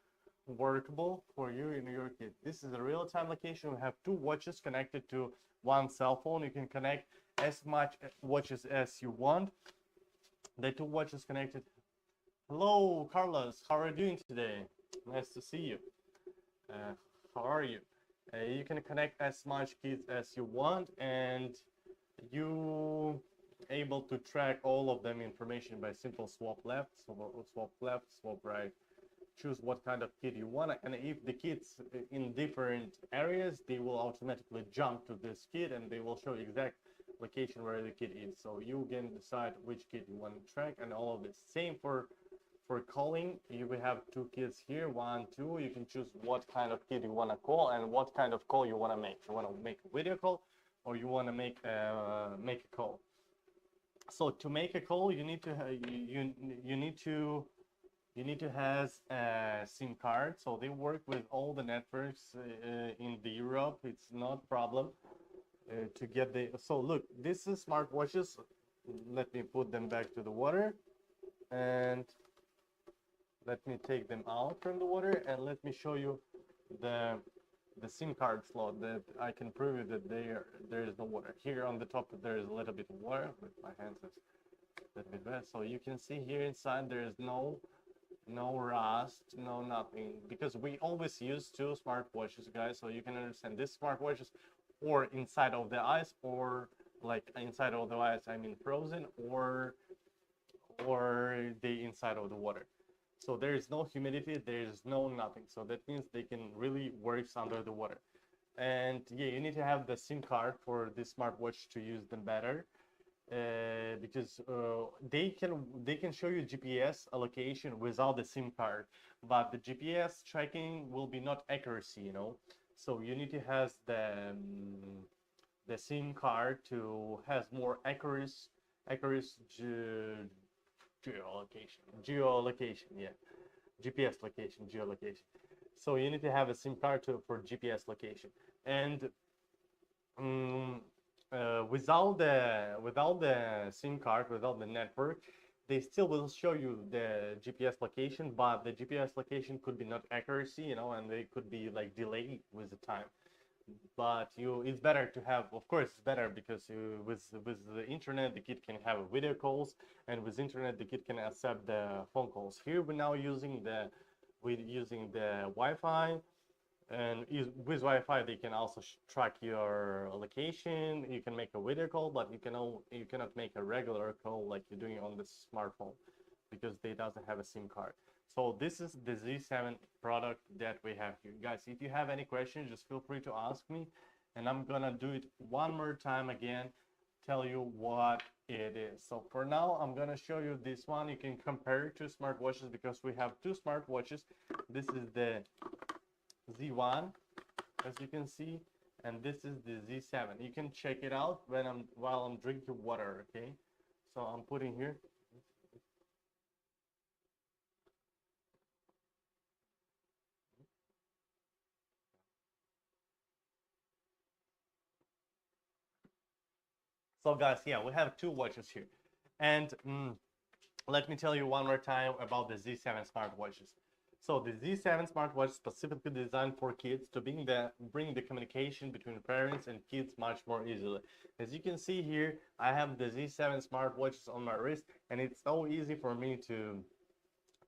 workable for you in your kit. This is a real-time location. We have two watches connected to one cell phone. You can connect as much watches as you want. The two watches connected. Hello, Carlos. How are you doing today? Nice to see you. How are you? You can connect as much kits as you want, and you able to track all of them information by simple swap left, swap right. Choose what kind of kit you want, and if the kits in different areas, they will automatically jump to this kit and they will show exact location where the kit is. So you can decide which kit you want to track and all of this. Same for calling. You will have two kits here, 1, 2. You can choose what kind of kit you want to call and what kind of call you want to make. You want to make a video call or you want to make a call. So to make a call, you need to have a SIM card. So they work with all the networks in Europe. It's not problem to get the. So look, this is smartwatches. Let me put them back to the water, and let me take them out from the water, and let me show you the the SIM card slot, that I can prove you that there is no water. Here on the top there is a little bit of water, with my hands is a little bit wet. So you can see here inside there is no rust, no nothing, because we always use two smartwatches, guys, so you can understand this smartwatches or inside of the ice, or like inside of the ice I mean frozen, or the inside of the water. So there is no humidity, there is no nothing, so that means they can really work under the water. And yeah, you need to have the SIM card for this smartwatch to use them better, because they can show you GPS location without the SIM card, but the GPS tracking will be not accuracy, you know. So you need to have the SIM card to has more accurate geolocation, yeah, GPS location, geolocation. So you need to have a SIM card for GPS location, and without the SIM card, without the network, they still will show you the GPS location, but the GPS location could be not accuracy, you know, and they could be like delayed with the time. But it's better to have, of course it's better, because with the internet the kid can have video calls, and with internet the kid can accept the phone calls. Here we're now using the Wi-Fi, and with Wi-Fi they can also track your location. You can make a video call, but you cannot make a regular call like you're doing on the smartphone, because they doesn't have a SIM card. So this is the Z7 product that we have here. Guys, if you have any questions, just feel free to ask me, and I'm gonna do it one more time again, tell you what it is. So for now, I'm gonna show you this one. You can compare two smartwatches, because we have two smartwatches. This is the Z1, as you can see, and this is the Z7. You can check it out while I'm drinking water, okay? So I'm putting here. So guys, yeah, we have two watches here, and let me tell you one more time about the Z7 smartwatches. So the Z7 smartwatch is specifically designed for kids to bring the communication between parents and kids much more easily. As you can see here, I have the Z7 smartwatches on my wrist, and it's so easy for me to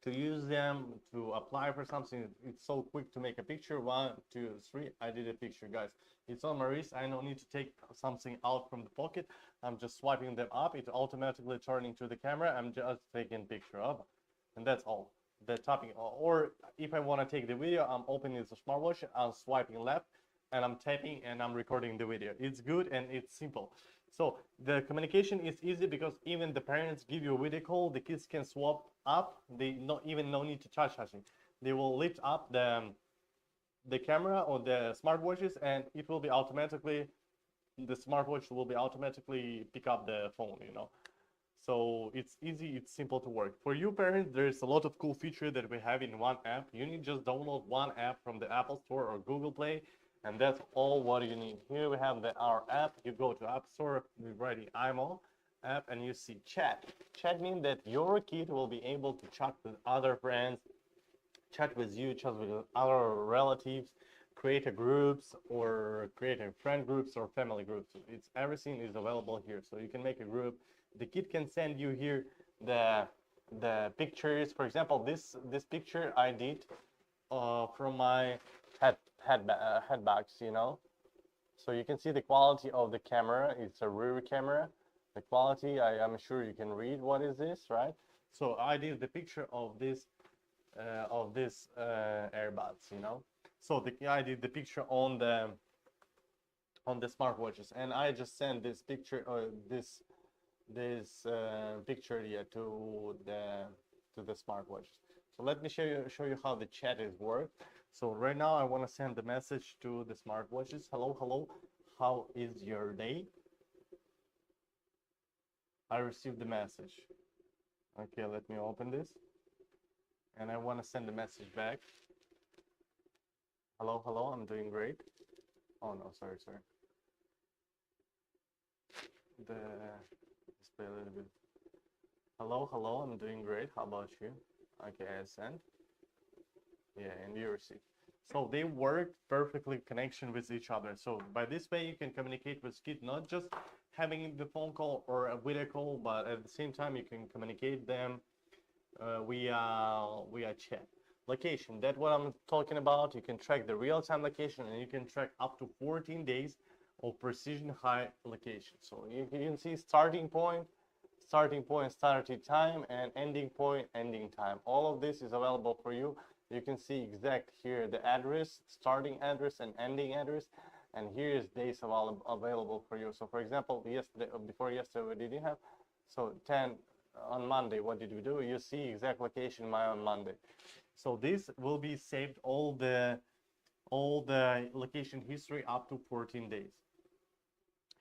use them, to apply for something. It's so quick to make a picture. 1, 2, 3, I did a picture, guys. It's on my wrist. I don't need to take something out from the pocket. I'm just swiping them up. It automatically turning to the camera. I'm just taking picture of, and that's all. The tapping, or if I want to take the video, I'm opening the smartwatch, I'm swiping left, and I'm tapping, and I'm recording the video. It's good and it's simple. So the communication is easy, because even the parents give you a video call, the kids can swap up. They no need to touch anything. They will lift up the camera or the smartwatches, and it will be automatically, the smartwatch will be automatically pick up the phone, you know. So it's easy, it's simple to work. For you parents, there's a lot of cool features that we have in one app. You need just download one app from the Apple Store or Google Play, and that's all what you need. Here we have our app. You go to App Store, we write the imoo app, and you see chat. Chat means that your kid will be able to chat with other friends, chat with you, chat with other relatives, create a groups, or create a friend groups or family groups. Everything is available here, so you can make a group. The kid can send you here the pictures. For example, this picture I did from my headbags, you know. So you can see the quality of the camera. It's a rear camera. The quality, I'm sure you can read what is this, right? So I did the picture of this earbuds, you know. So I did the picture on the smartwatches, and I just sent this picture, picture here to the smartwatches. So let me show you how the chat is work. So right now I want to send the message to the smartwatches. Hello, how is your day? I received the message. Okay, let me open this, and I want to send the message back. Hello, I'm doing great. Oh no, sorry. The display a little bit. Hello, I'm doing great. How about you? Okay, I sent. Yeah, and you received. So they work perfectly connection with each other. So by this way, you can communicate with kids, not just having the phone call or a video call, but at the same time, you can communicate them via chat. Location, that's what I'm talking about. You can track the real-time location, and you can track up to 14 days of precision high location. So you can see starting point, starting time, and ending point, ending time. All of this is available for you. You can see exact here the address, starting address and ending address, and here is days available for you. So for example, yesterday, before yesterday, we didn't have, so 10 on Monday, what did we do? You see exact location on Monday. So this will be saved all the location history up to 14 days.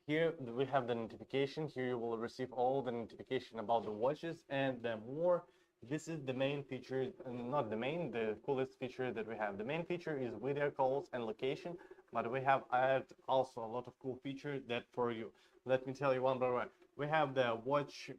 Here we have the notification. Here you will receive all the notification about the watches and the more. This is the main feature, not the main, the coolest feature that we have. The main feature is video calls and location, but we have added also a lot of cool features that for you. Let me tell you one by one. We have the watch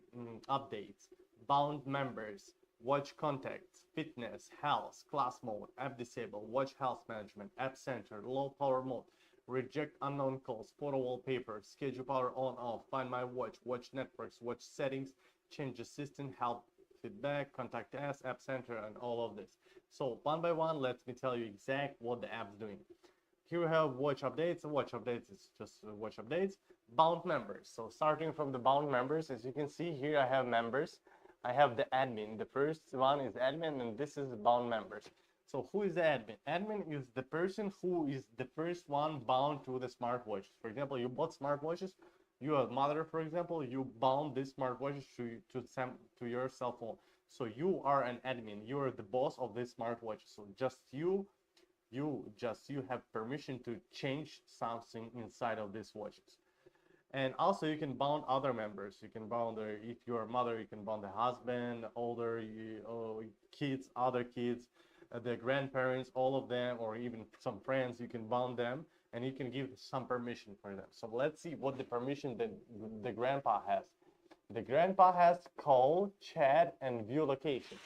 updates, bound members, watch contacts, fitness, health, class mode, app disable, watch health management, app center, low power mode, reject unknown calls, photo wallpaper, schedule power on off, find my watch, watch networks, watch settings, change assistant, help feedback, contact us, app center, and all of this. So one by one, let me tell you exact what the app's doing. Here we have watch updates. Watch updates is just watch updates. Bound members. So starting from the bound members, as you can see here, I have members. I have the admin. The first one is admin, and this is bound members. So who is the admin? Admin is the person who is the first one bound to the smartwatch. For example, you bought smartwatches. You are a mother, for example, you bound this smartwatch to your cell phone. So you are an admin. You are the boss of this smartwatch. So just you have permission to change something inside of these watches. And also you can bound other members. You can bound, if you're a mother, you can bound the husband, older kids, other kids, the grandparents, all of them, or even some friends, you can bound them, and you can give some permission for them. So let's see what the permission that the grandpa has. The grandpa has call, chat, and view location.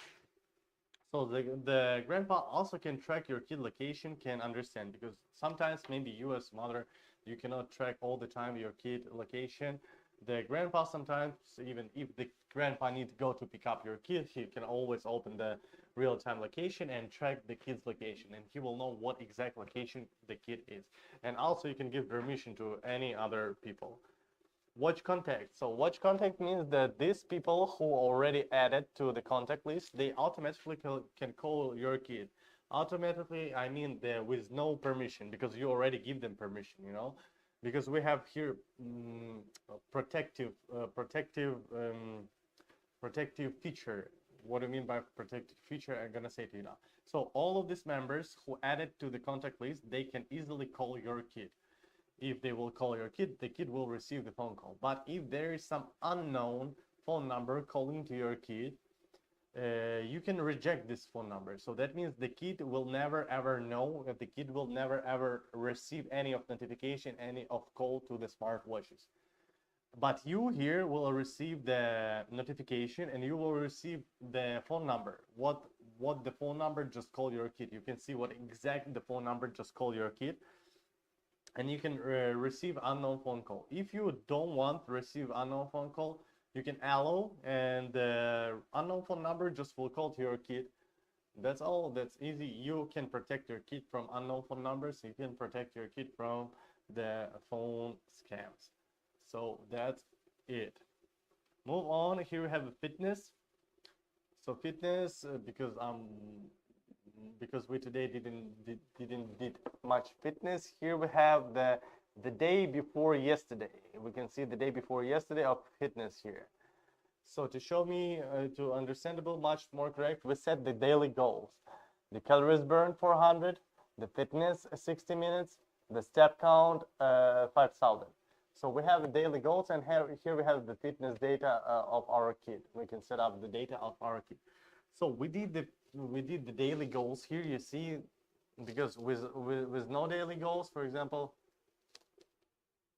So the grandpa also can track your kid location, can understand, because sometimes maybe you as mother, you cannot track all the time your kid location. The grandpa sometimes, even if the grandpa needs to go to pick up your kid, he can always open the real-time location and track the kid's location, and he will know what exact location the kid is. And also you can give permission to any other people. Watch contact. So watch contact means that these people who already added to the contact list, they automatically can call your kid. Automatically, I mean with no permission, because you already give them permission, you know. Because we have here protective feature. What do I mean by protective feature? I'm gonna say to you now. So all of these members who added to the contact list, they can easily call your kid. If they will call your kid, the kid will receive the phone call. But if there is some unknown phone number calling to your kid, you can reject this phone number. So that means the kid will never ever know, that the kid will never ever receive any of notification, any of call to the smartwatches. But you here will receive the notification, and you will receive the phone number. What the phone number just call your kid. You can see what exactly the phone number just call your kid. And you can receive unknown phone call. If you don't want to receive unknown phone call, you can allow, and the unknown phone number just will call to your kid. That's all. That's easy. You can protect your kid from unknown phone numbers. You can protect your kid from the phone scams. So that's it. Move on. Here we have a fitness. So fitness, because we today didn't did much fitness. Here we have the day before yesterday. We can see the day before yesterday of fitness here. So to show me to understandable much more correct, we set the daily goals. The calories burned 400, the fitness 60 minutes, the step count 5,000. So we have the daily goals, and here we have the fitness data of our kid. We can set up the data of our kid. So we did the daily goals here. You see, because with no daily goals, for example,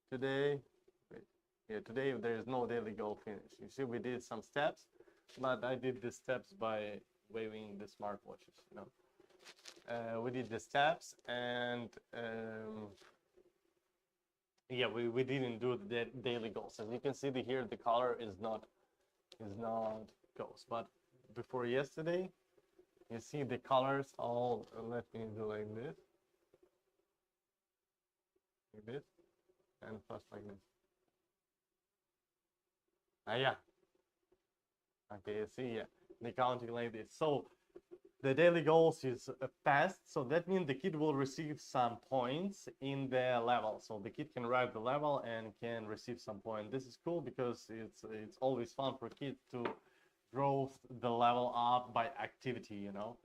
today there is no daily goal finish. You see, we did some steps, but I did the steps by waving the smartwatches, you know. we did the steps, and yeah, we didn't do the daily goals. As you can see here, the color is not goals, but before yesterday, you see the colors all. Let me do like this, and first like this. Yeah. Okay, you see, yeah, the counting like this. So the daily goals is passed, so that means the kid will receive some points in the level. So the kid can write the level and can receive some point. This is cool because it's always fun for kids to grow the level up by activity, you know.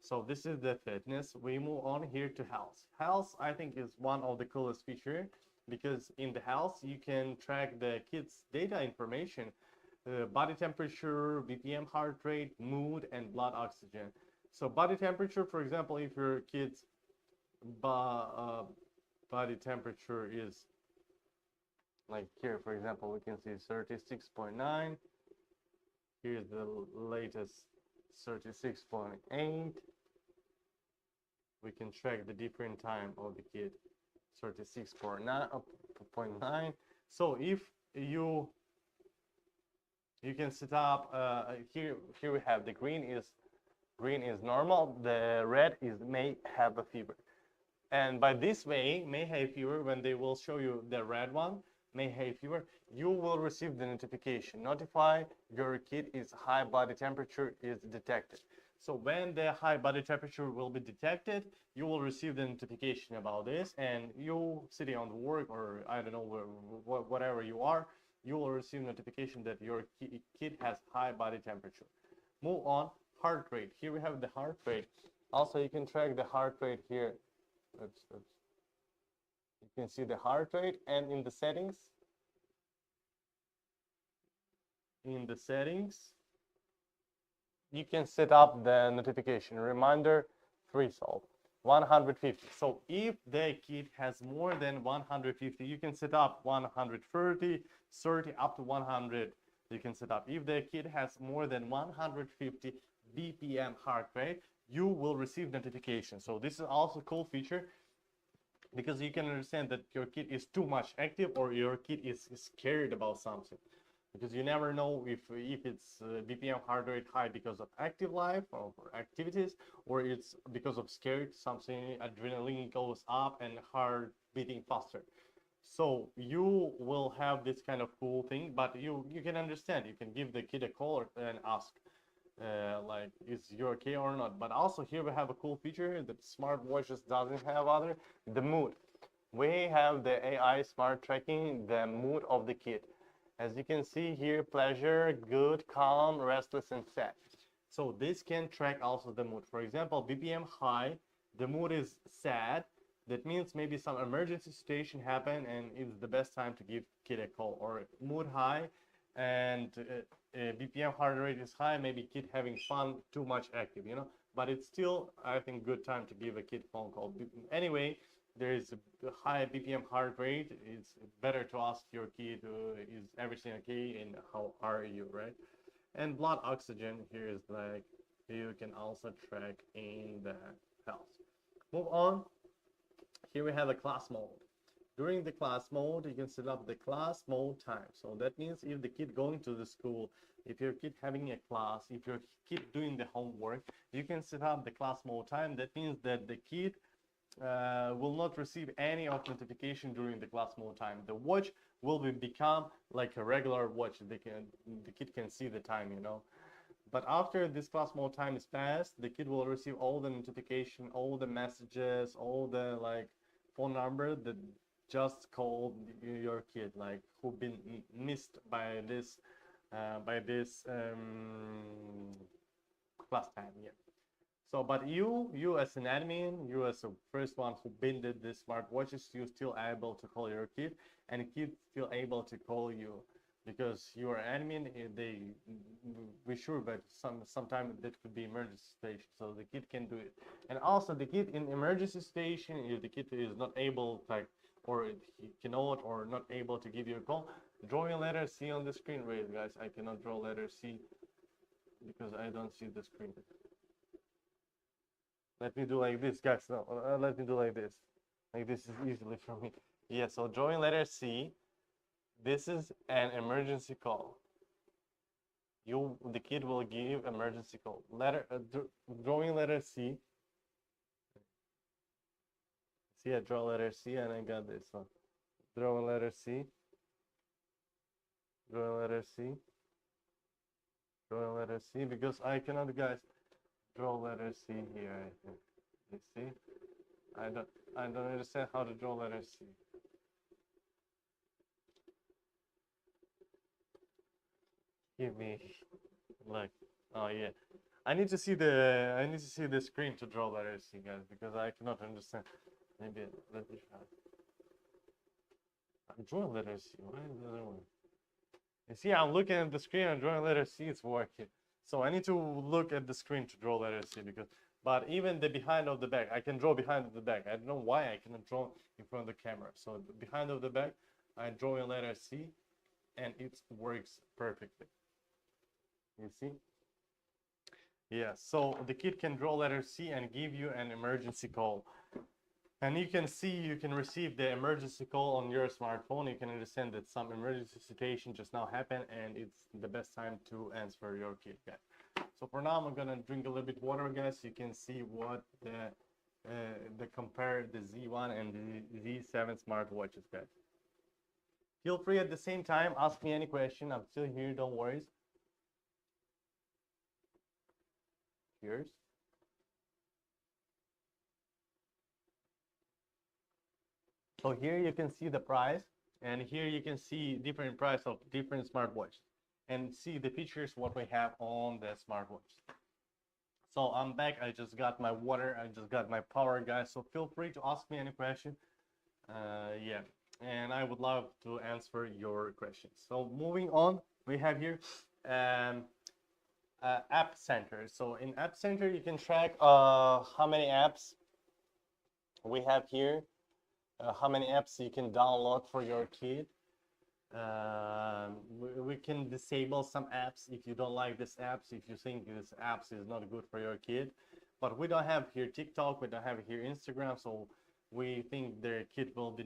So this is the fitness. We move on here to health. Health, I think, is one of the coolest feature because in the health you can track the kids' data information, body temperature, BPM, heart rate, mood, and blood oxygen. So body temperature, for example, if your kid's body temperature is like here, for example, we can see 36.9. Here's the latest 36.8. We can track the different time of the kid, 36.9. So if you can set up here we have the green is normal, the red is may have a fever. And by this way, may have fever, when they will show you the red one, may have fever, you will receive the notification. Notify your kid is high body temperature is detected. So when the high body temperature will be detected, you will receive the notification about this, and you sitting on the work or I don't know whatever you are, you will receive notification that your kid has high body temperature. Move on, heart rate. Here we have the heart rate. Also, you can track the heart rate here. Oops. You can see the heart rate, and in the settings, you can set up the notification reminder threshold 150. So if the kid has more than 150, you can set up 130, 30 up to 100. You can set up. If the kid has more than 150 BPM heart rate, you will receive notification. So this is also a cool feature because you can understand that your kid is too much active or your kid is scared about something. Because you never know if it's BPM heart rate high because of active life or activities, or it's because of scared, something adrenaline goes up and heart beating faster. So you will have this kind of cool thing, but you can understand. You can give the kid a call and ask, like, is you okay or not? But also here we have a cool feature that smartwatches doesn't have other, the mood. We have the AI smart tracking the mood of the kid. As you can see here, pleasure, good, calm, restless, and sad. So this can track also the mood. For example, BPM high, the mood is sad. That means maybe some emergency situation happened and it's the best time to give kid a call. Or mood high and BPM heart rate is high, maybe kid having fun, too much active, you know. But it's still, I think, good time to give a kid phone call. Anyway, there is a high BPM heart rate, it's better to ask your kid, is everything okay and how are you, right? And blood oxygen here is like, you can also track in the health. Move on. Here we have a class mode. During the class mode, you can set up the class mode time. So that means if the kid going to the school, if your kid having a class, if your kid doing the homework, you can set up the class mode time. That means that the kid will not receive any of notification during the class mode time. The watch will become like a regular watch. The kid can see the time, you know. But after this class mode time is passed, the kid will receive all the notification, all the messages, all the like phone number that just called your kid, like who been missed by this class time. Yeah. So, but you as an admin, you as the first one who binded this smartwatches, you still able to call your kid, and kid still able to call you, because you are admin. They be sure, but sometimes that could be emergency station, so the kid can do it. And also the kid in emergency station, if the kid is not able, like, or he cannot or not able to give you a call, draw a letter C on the screen. Wait, guys, I cannot draw letter C because I don't see the screen. Let me do like this, guys. No, let me do like this. Like this is easily for me. Yeah, so drawing letter C. This is an emergency call. The kid will give emergency call. Drawing letter C. See, I draw letter C and I got this one. Drawing letter C. Drawing letter C. Drawing letter C because I cannot, guys, draw letter C here. I think. You see, I don't understand how to draw letter C. Give me, like, oh yeah. I need to see the screen to draw letter C, guys, because I cannot understand. Maybe let me try. I'm drawing letter C. Why is the other one? You see, I'm looking at the screen and drawing letter C. It's working. So I need to look at the screen to draw letter C because. But even the behind of the back, I can draw behind of the back. I don't know why I cannot draw in front of the camera. So behind of the back, I draw a letter C, and it works perfectly. You see? Yeah, so the kid can draw letter C and give you an emergency call. And you can see, you can receive the emergency call on your smartphone. You can understand that some emergency situation just now happened and it's the best time to answer your kid, guys. So for now, I'm gonna drink a little bit water, guys. You can see what the compare the Z1 and the Z7 smartwatches, guys. Feel free at the same time, ask me any question. I'm still here, don't worry. Cheers. So here you can see the price, and here you can see different price of different smartwatches, and see the features what we have on the smartwatch. So I'm back. I just got my water. I just got my power, guys. So feel free to ask me any question. Yeah, and I would love to answer your questions. So moving on, we have here App Center. So in App Center, you can track how many apps we have here. How many apps you can download for your kid. We can disable some apps if you don't like this apps, if you think this apps is not good for your kid. But we don't have here TikTok, we don't have here Instagram, so we think their kid will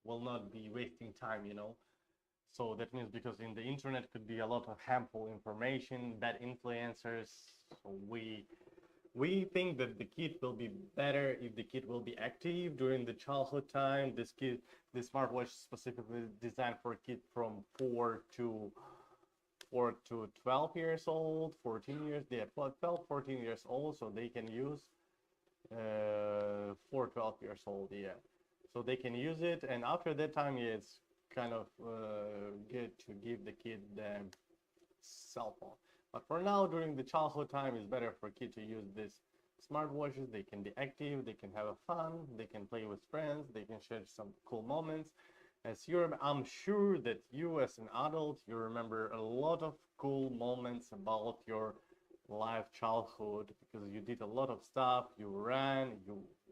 not be wasting time, you know. So that means because in the internet could be a lot of harmful information, bad influencers. So we think that the kid will be better if the kid will be active during the childhood time. This smartwatch specifically designed for a kid from 4 to 12 years old, 14 years, yeah, 12, 14 years old, so they can use 4, 12 years old, yeah. So they can use it, and after that time, yeah, it's kind of good to give the kid the cell phone. But for now, during the childhood time, it's better for kids to use these smartwatches. They can be active, they can have fun, they can play with friends, they can share some cool moments. I'm sure that you as an adult, you remember a lot of cool moments about your life childhood because you did a lot of stuff, you ran,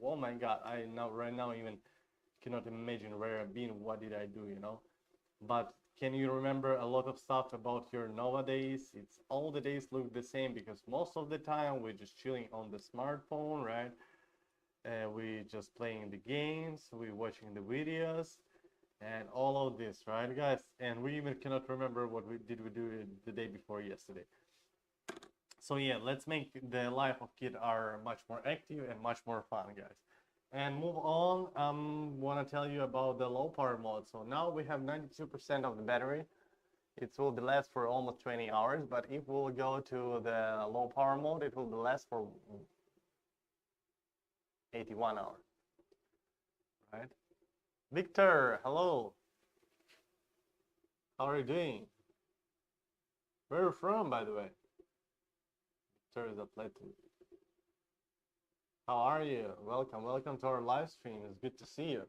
oh my God, right now even cannot imagine where I've been, what did I do, you know. But can you remember a lot of stuff about your nowadays? It's all the days look the same because most of the time we're just chilling on the smartphone, right? We just playing the games, we watching the videos, and all of this, right, guys? And we even cannot remember what we do the day before yesterday. So yeah, let's make the life of kids are much more active and much more fun, guys. And move on, want to tell you about the low power mode. So now we have 92% of the battery. It will be last for almost 20 hours, but if we'll go to the low power mode, it will be last for 81 hours, right? Victor, hello. How are you doing? Where are you from, by the way? Victor is a Platon. How are you? Welcome to our live stream. It's good to see you.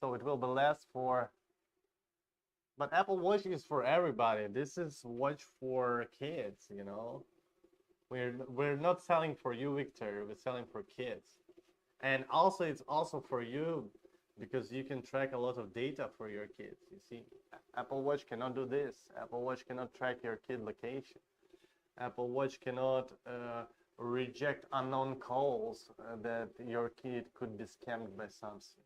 So it will be last for, but Apple Watch is for everybody. This is watch for kids, you know. We're not selling for you, Victor. We're selling for kids. And also it's also for you because you can track a lot of data for your kids. You see, Apple Watch cannot do this. Apple Watch cannot track your kid location. Apple Watch cannot reject unknown calls that your kid could be scammed by something.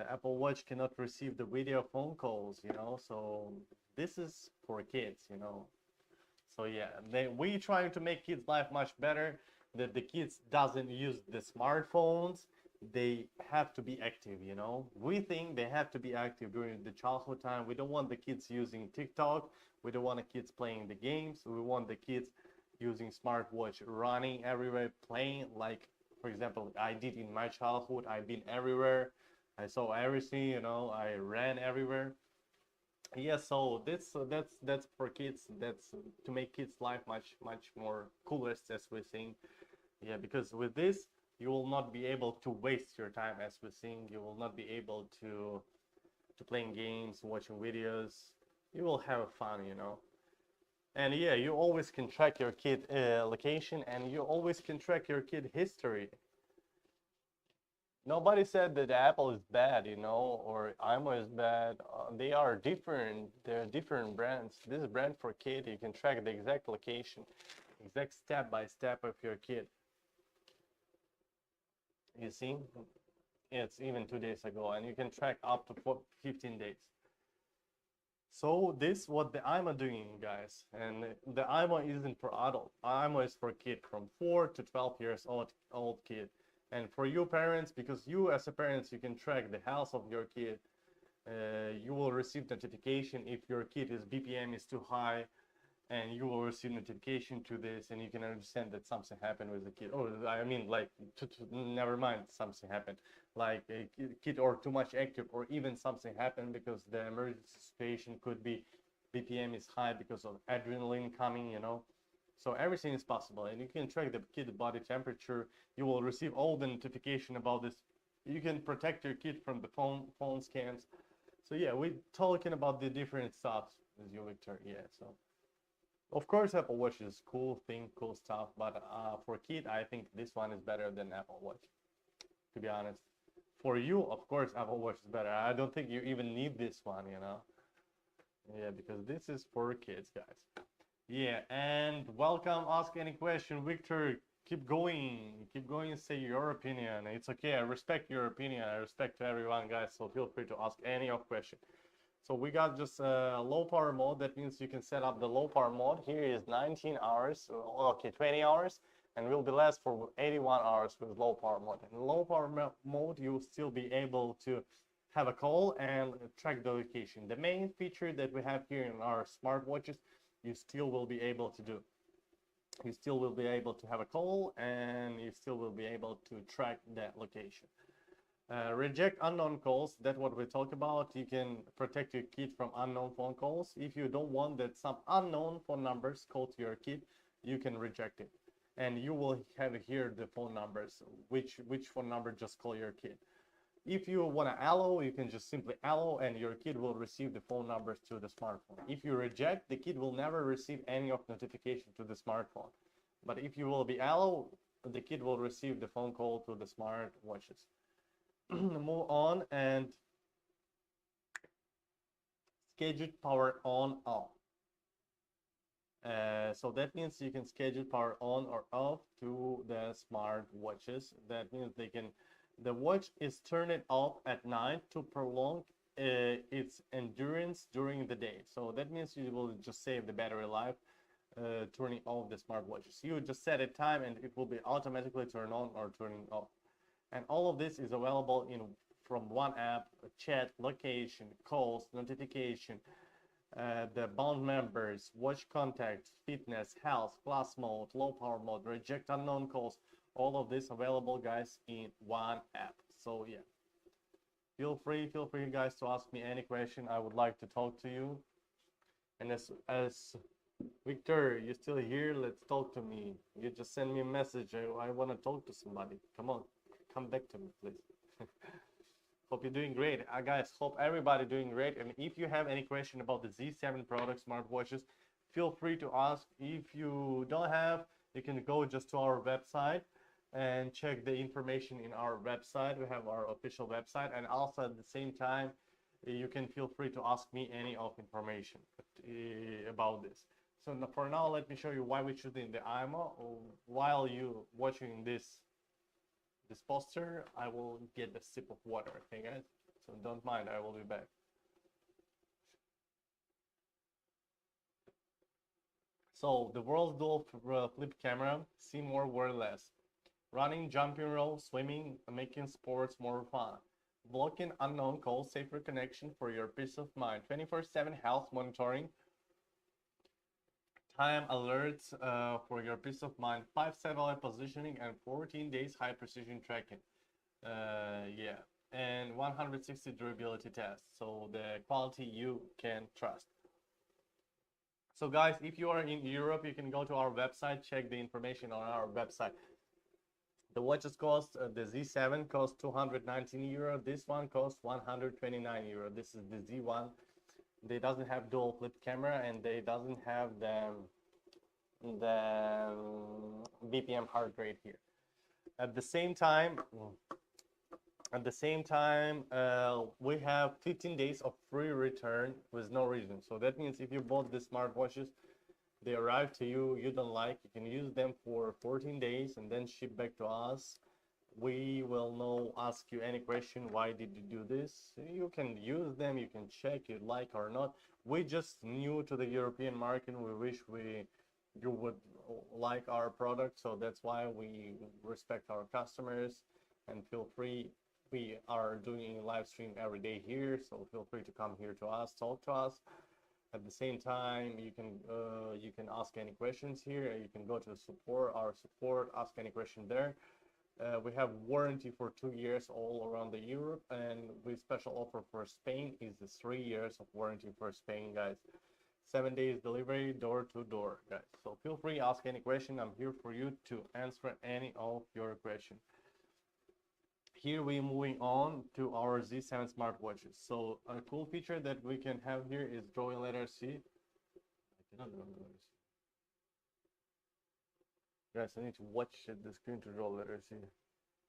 Apple Watch cannot receive the video phone calls, you know, so this is for kids, you know. So yeah, we trying to make kids' life much better, that the kids doesn't use the smartphones, they have to be active, you know. We think they have to be active during the childhood time. We don't want the kids using TikTok, we don't want the kids playing the games, we want the kids using smartwatch, running everywhere, playing, like for example I did in my childhood. I've been everywhere, I saw everything, you know, I ran everywhere. Yeah, so that's for kids, that's to make kids life much more coolest, as we think. Yeah, because with this you will not be able to waste your time, as we think. You will not be able to playing games, watching videos. You will have fun, you know. And yeah, you always can track your kid location, and you always can track your kid history. Nobody said that Apple is bad, you know, or imoo is bad. They are different. They're different brands. This brand for kid, you can track the exact location, exact step by step of your kid. You see, it's even 2 days ago, and you can track up to 15 days. So this what the imoo doing, guys, and the imoo isn't for adult. imoo is for kid from 4 to 12 years old kid. And for you parents, because you as a parents, you can track the health of your kid. You will receive notification if your kid is BPM is too high, and you will receive notification to this, and you can understand that something happened with the kid. Or I mean, like, never mind, something happened, like a kid or too much active, or even something happened because the emergency situation could be BPM is high because of adrenaline coming, you know. So everything is possible, and you can track the kid body temperature. You will receive all the notification about this. You can protect your kid from the phone scans. So yeah, we're talking about the different stuff with you, Victor. Yeah, so of course Apple Watch is cool thing, cool stuff, but for kid, I think this one is better than Apple Watch, to be honest. For you, of course, Apple Watch is better. I don't think you even need this one, you know. Yeah, because this is for kids, guys. Yeah, and welcome. Ask any question, Victor. Keep going and say your opinion. It's okay. I respect your opinion. I respect everyone, guys. So feel free to ask any of question. So we got just a low power mode. That means you can set up the low power mode. Here is 19 hours. Okay, 20 hours, and will be last for 81 hours with low power mode. In low power mode, you will still be able to have a call and track the location. The main feature that we have here in our smartwatches, you still will be able to do. You still will be able to have a call, and you still will be able to track that location. Reject unknown calls. That's what we talk about. You can protect your kid from unknown phone calls. If you don't want that some unknown phone numbers call to your kid, you can reject it, and you will have here the phone numbers, which phone number just call your kid. If you want to allow, you can just simply allow, and your kid will receive the phone numbers to the smartphone. If you reject, the kid will never receive any of notification to the smartphone. But if you will be allow, the kid will receive the phone call to the smart watches. Move on, and schedule power on off. So that means you can schedule power on or off to the smart watches. That means the watch is turned off at night to prolong its endurance during the day. So that means you will just save the battery life turning off the smart watches. You just set a time, and it will be automatically turn on or turning off. And all of this is available from one app: chat, location, calls, notification, the bond members, watch contacts, fitness, health, class mode, low power mode, reject unknown calls. All of this available, guys, in one app. So yeah, feel free guys to ask me any question. I would like to talk to you. And as Victor, you're still here, let's talk to me. You just send me a message. I want to talk to somebody. Come on, come back to me, please. Hope you're doing great. Guys, hope everybody doing great. And if you have any question about the Z7 product smartwatches, feel free to ask. If you don't have, you can go just to our website and check the information in our website. We have our official website, and also at the same time, you can feel free to ask me any of information about this. So for now, let me show you why we're choosing the imoo. While you watching this poster, I will get a sip of water, okay guys? So don't mind, I will be back. So the world's dual flip camera, see more, wear less. Running, jumping rope, swimming, making sports more fun. Blocking unknown calls, safer connection for your peace of mind. 24/7 health monitoring, time alerts for your peace of mind. 5 satellite positioning and 14 days high precision tracking. Yeah, and 160 durability tests. So the quality you can trust. So guys, if you are in Europe, you can go to our website, check the information on our website. The watches cost, the Z7 costs 219 euro. This one costs 129 euro. This is the Z1. They doesn't have dual flip camera and they doesn't have the BPM heart rate here. At the same time, we have 15 days of free return with no reason. So that means if you bought the smartwatches, they arrive to you, you don't like, you can use them for 14 days and then ship back to us. We will ask you any question, why did you do this? You can use them, you can check you like or not. We just new to the European market, we wish you would like our product, so that's why we respect our customers and feel free. We are doing a live stream every day here, so feel free to come here to us, talk to us. At the same time, you can ask any questions here. You can go to our support, ask any question there. We have warranty for 2 years all around the Europe, and with special offer for Spain is the 3 years of warranty for Spain, guys. 7 days delivery, door to door, guys. So feel free, ask any question. I'm here for you to answer any of your questions. Here we're moving on to our Z7 smartwatches. So a cool feature that we can have here is drawing letter C. I cannot draw letter C. Guys, I need to watch the screen to draw letter C.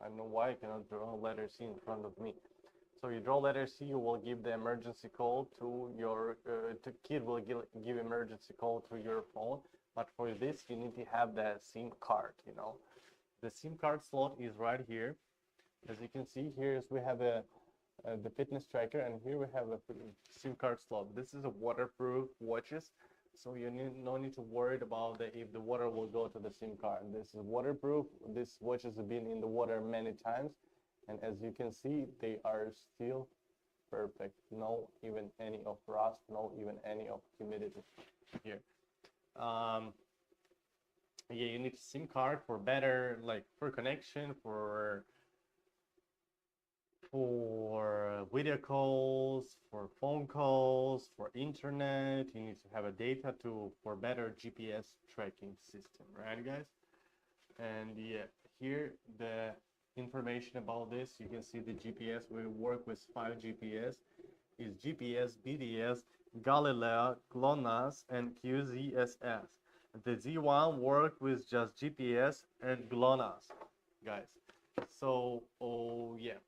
I don't know why I cannot draw letter C in front of me. So you draw letter C, you will give the emergency call to your kid will give emergency call to your phone. But for this, you need to have the SIM card. The SIM card slot is right here. As you can see here, we have the fitness tracker, and here we have a SIM card slot. This is a waterproof watches, so you no need to worry about if the water will go to the SIM card. This is waterproof. This watches have been in the water many times, and as you can see, they are still perfect. No even any of rust, no even any of humidity here. Yeah, you need a SIM card for better, for connection, for video calls, for phone calls, for internet. You need to have a data for better GPS tracking system, right guys? And yeah, here the information about this, you can see the GPS. We work with 5 GPS. Is GPS, BDS, Galileo, GLONASS, and QZSS. The Z1 work with just GPS and GLONASS, guys. So, yeah,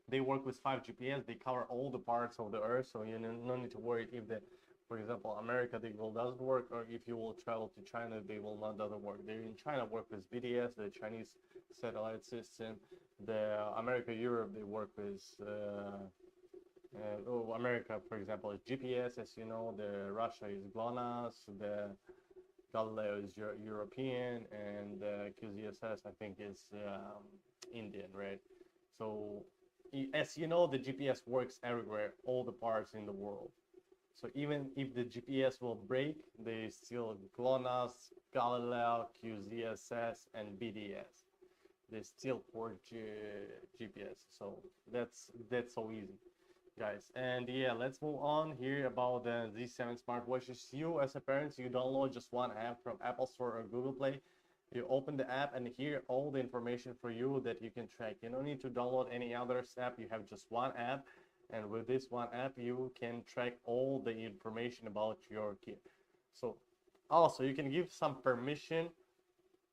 they work with 5 GPS. They cover all the parts of the Earth, so you no need to worry if for example, America, they doesn't work, or if you will travel to China, they will not doesn't work. They in China work with BDS, the Chinese satellite system. The America, Europe, they work with America, for example, is GPS, as you know. The Russia is GLONASS. The Galileo is European, and QZSS, I think, is Indian, right? So, as you know, the GPS works everywhere, all the parts in the world. So even if the GPS will break, they still GLONASS, Galileo, QZSS, and BDS. They still port GPS. So that's so easy, guys. And yeah, let's move on here about the Z7 smartwatches. You as a parent, you download just one app from Apple Store or Google Play. You open the app, and here all the information for you that you can track. You don't need to download any other app. You have just one app, and with this one app you can track all the information about your kid. So also you can give some permission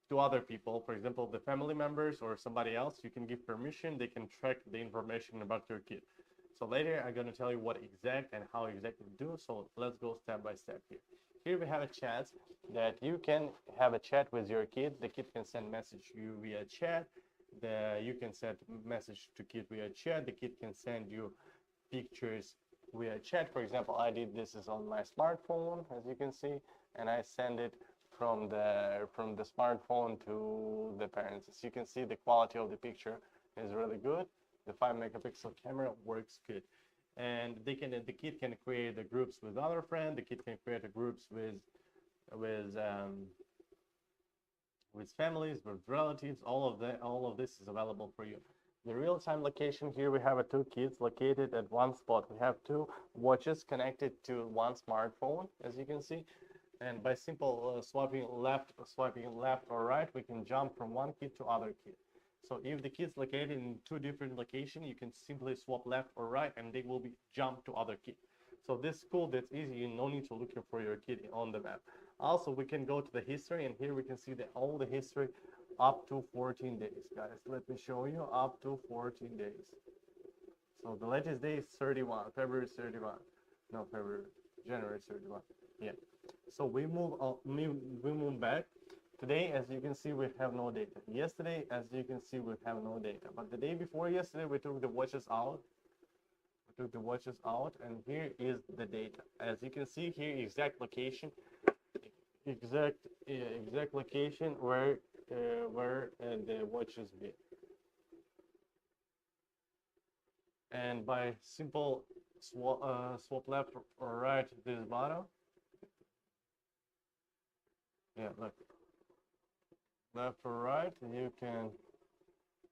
to other people, for example, the family members or somebody else. You can give permission, they can track the information about your kid. So later I'm going to tell you what exact and how exactly to do. So let's go step by step here. Here we have a chat that you can have a chat with your kid. The kid can send message to you via chat. You can send message to kid via chat. The kid can send you pictures via chat. For example, I did this is on my smartphone, as you can see, and I send it from the smartphone to the parents. As you can see, the quality of the picture is really good. The 5-megapixel camera works good, and the kid can create the groups with other friends. The kid can create the groups with families, with relatives. All of this is available for you. The real-time location, here we have two kids located at one spot. We have two watches connected to one smartphone, as you can see. And by simple swiping left or right, we can jump from one kid to other kid. So if the kid's located in two different locations, you can simply swap left or right, and they will be jumped to other kid. So this is cool, that's easy, you no need to look for your kid on the map. Also, we can go to the history, and here we can see all the history up to 14 days, guys. Let me show you, up to 14 days. So the latest day is 31, February 31. No, January 31. Yeah. So we move back. Today, as you can see, we have no data. Yesterday, as you can see, we have no data. But the day before yesterday, we took the watches out. And here is the data. As you can see here, exact location where the watches be. And by simple swap left or right this bottom. Yeah, look. Left or right, you can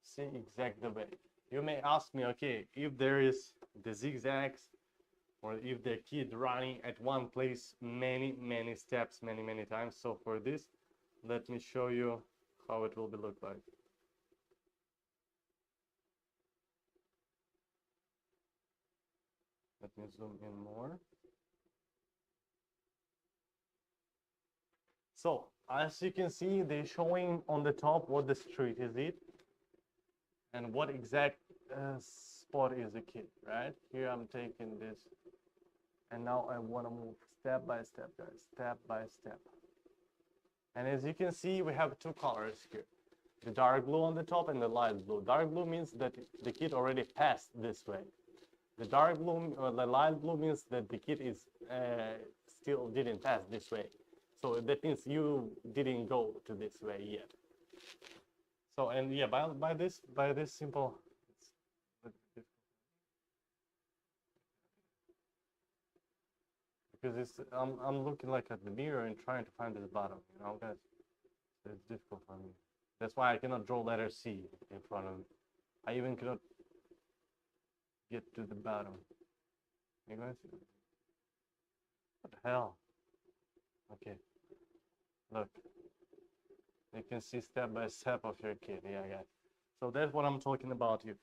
see exact the way. You may ask me, okay, if there is the zigzags, or if the kid running at one place many steps, many times. So for this, let me show you how it will be look like. Let me zoom in more. So as you can see, they're showing on the top what the street is it, and what exact spot is the kid, right? Here I'm taking this, and now I want to move step by step, guys, step by step. And as you can see, we have two colors here, the dark blue on the top and the light blue. Dark blue means that the kid already passed this way. The dark blue or the light blue means that the kid is still didn't pass this way. So that means you didn't go to this way yet. So, and yeah, by this simple, because it's I'm looking like at the mirror and trying to find this bottom, you know, guys. It's difficult for me. That's why I cannot draw letter C in front of me. I even cannot get to the bottom. You guys, what the hell? Okay, look. You can see step by step of your kid. Yeah, guys. So that's what I'm talking about here.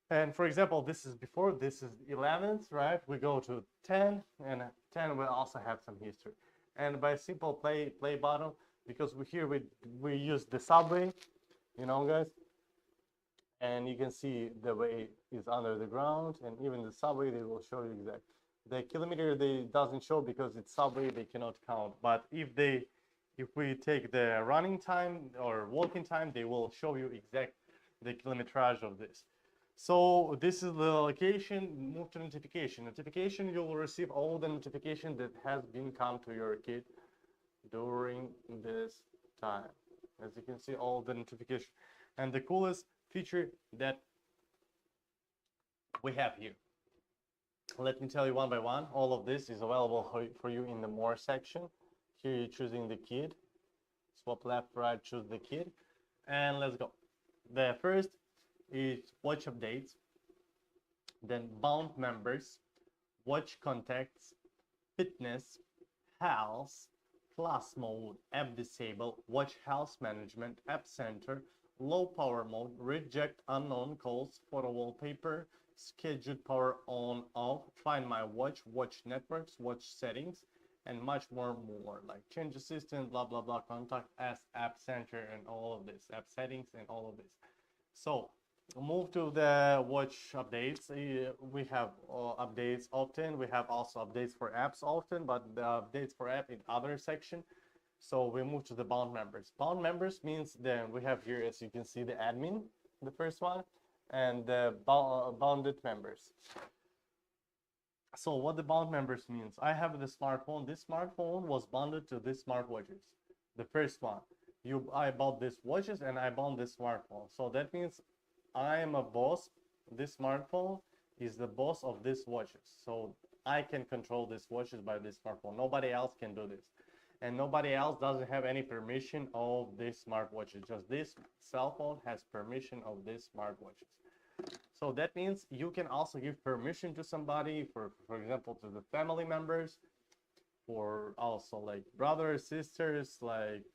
And for example, this is before, this is 11th, right? We go to 10, and 10 will also have some history. And by simple play button, because we use the subway, you know, guys. And you can see the way is under the ground, and even the subway, they will show you exact. The kilometer they doesn't show because it's subway, they cannot count. But if we take the running time or walking time, they will show you exact the kilometrage of this. So this is the location. Move to notification. Notification, you will receive all the notification that has been come to your kid during this time. As you can see, all the notification. And the coolest feature that we have here. Let me tell you one by one. All of this is available for you in the more section. Here you're choosing the kid. Swap left, right, choose the kid. And let's go. The first is watch updates. Then bound members, watch contacts, fitness, health, class mode, app disable, watch health management, app center, low power mode, reject unknown calls, photo wallpaper, scheduled power on off, find my watch, watch networks, watch settings, and much more, like change assistant, blah contact as app center, and all of this, app settings and all of this. So Move to the watch updates. We have updates often. We have also updates for apps often, but the updates for app in other section. So we move to the bound members. Bound members means then we have here, as you can see, the admin, the first one, and the bounded members. So what the bound members means, I have the smartphone. This smartphone was bounded to these smartwatches. The first one, I bought these watches and I bound this smartphone. So that means I am a boss. This smartphone is the boss of these watches. So I can control these watches by this smartphone. Nobody else can do this. And nobody else doesn't have any permission of this smartwatches. Just this cell phone has permission of these smartwatches. So that means you can also give permission to somebody, for example, to the family members, for also like brothers, sisters, like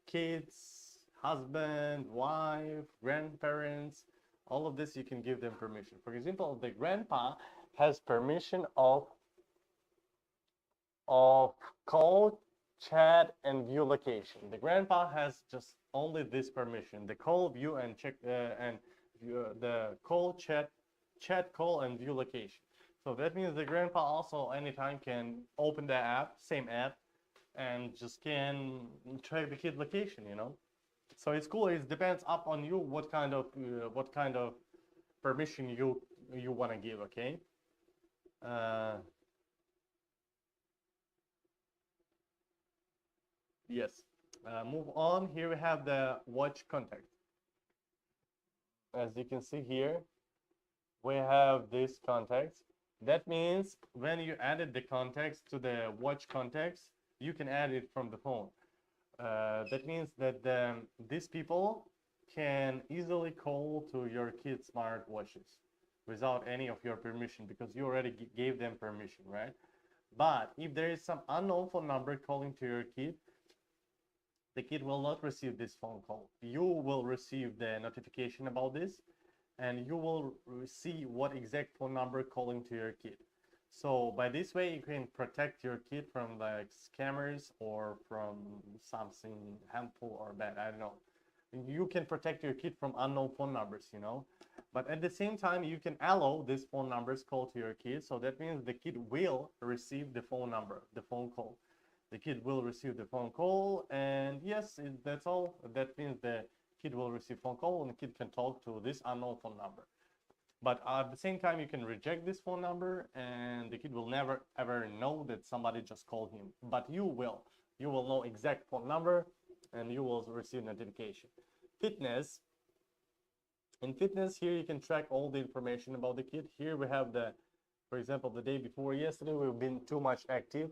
kids, husband, wife, grandparents. All of this you can give them permission. For example, the grandpa has permission of call, chat, and view location. The grandpa has just only this permission: the call, view, and check, and the call, chat, call, and view location. So that means the grandpa also anytime can open the app, same app, and just can track the kid location. So it's cool. It depends up on you what kind of permission you want to give. Okay. Uh, yes. Move on. Here we have the watch contact. As you can see here, we have this context. That means when you added the context to the watch context, you can add it from the phone. That means that these people can easily call to your kids' smart watches without any of your permission, because you already gave them permission, right? But if there is some unknown phone number calling to your kid, the kid will not receive this phone call. You will receive the notification about this, and you will see what exact phone number calling to your kid. So by this way, you can protect your kid from like scammers or from something harmful or bad. I don't know. You can protect your kid from unknown phone numbers. But at the same time, you can allow these phone numbers call to your kid. So that means the kid will receive the phone number, the phone call. The kid will receive the phone call, and yes, that's all. That means the kid will receive phone call and the kid can talk to this unknown phone number. But at the same time, you can reject this phone number and the kid will never ever know that somebody just called him. But you will. You will know exact phone number and you will receive notification. Fitness. In fitness, here you can track all the information about the kid. Here we have for example, the day before yesterday, we've been too much active.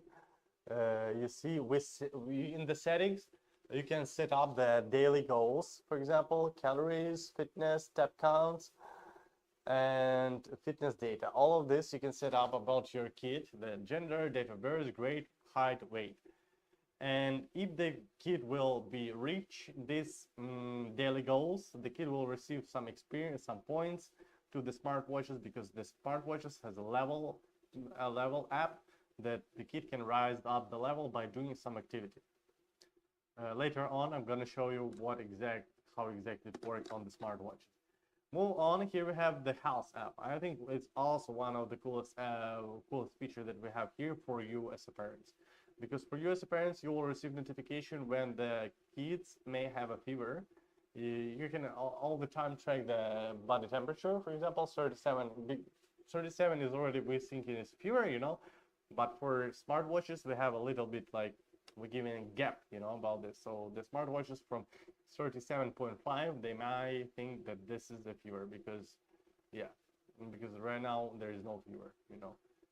You see, in the settings, you can set up the daily goals, for example, calories, fitness, step counts, and fitness data. All of this you can set up about your kid, the gender, date of birth, grade, height, weight. And if the kid will be reach these daily goals, the kid will receive some experience, some points to the smartwatches, because the smartwatches has a level app that the kid can rise up the level by doing some activity. Later on, I'm going to show you how exactly it works on the smartwatches. Move on. Here we have the House app. I think it's also one of the coolest feature that we have here for you as a parents. Because for you as a parents, you will receive notification when the kids may have a fever. You can all the time track the body temperature. For example, 37. 37 is already, we think it is fever. But for smartwatches, we have a little bit like, we're giving a gap, about this. So the smartwatches from 37.5, they might think that this is the fever because right now there is no fever,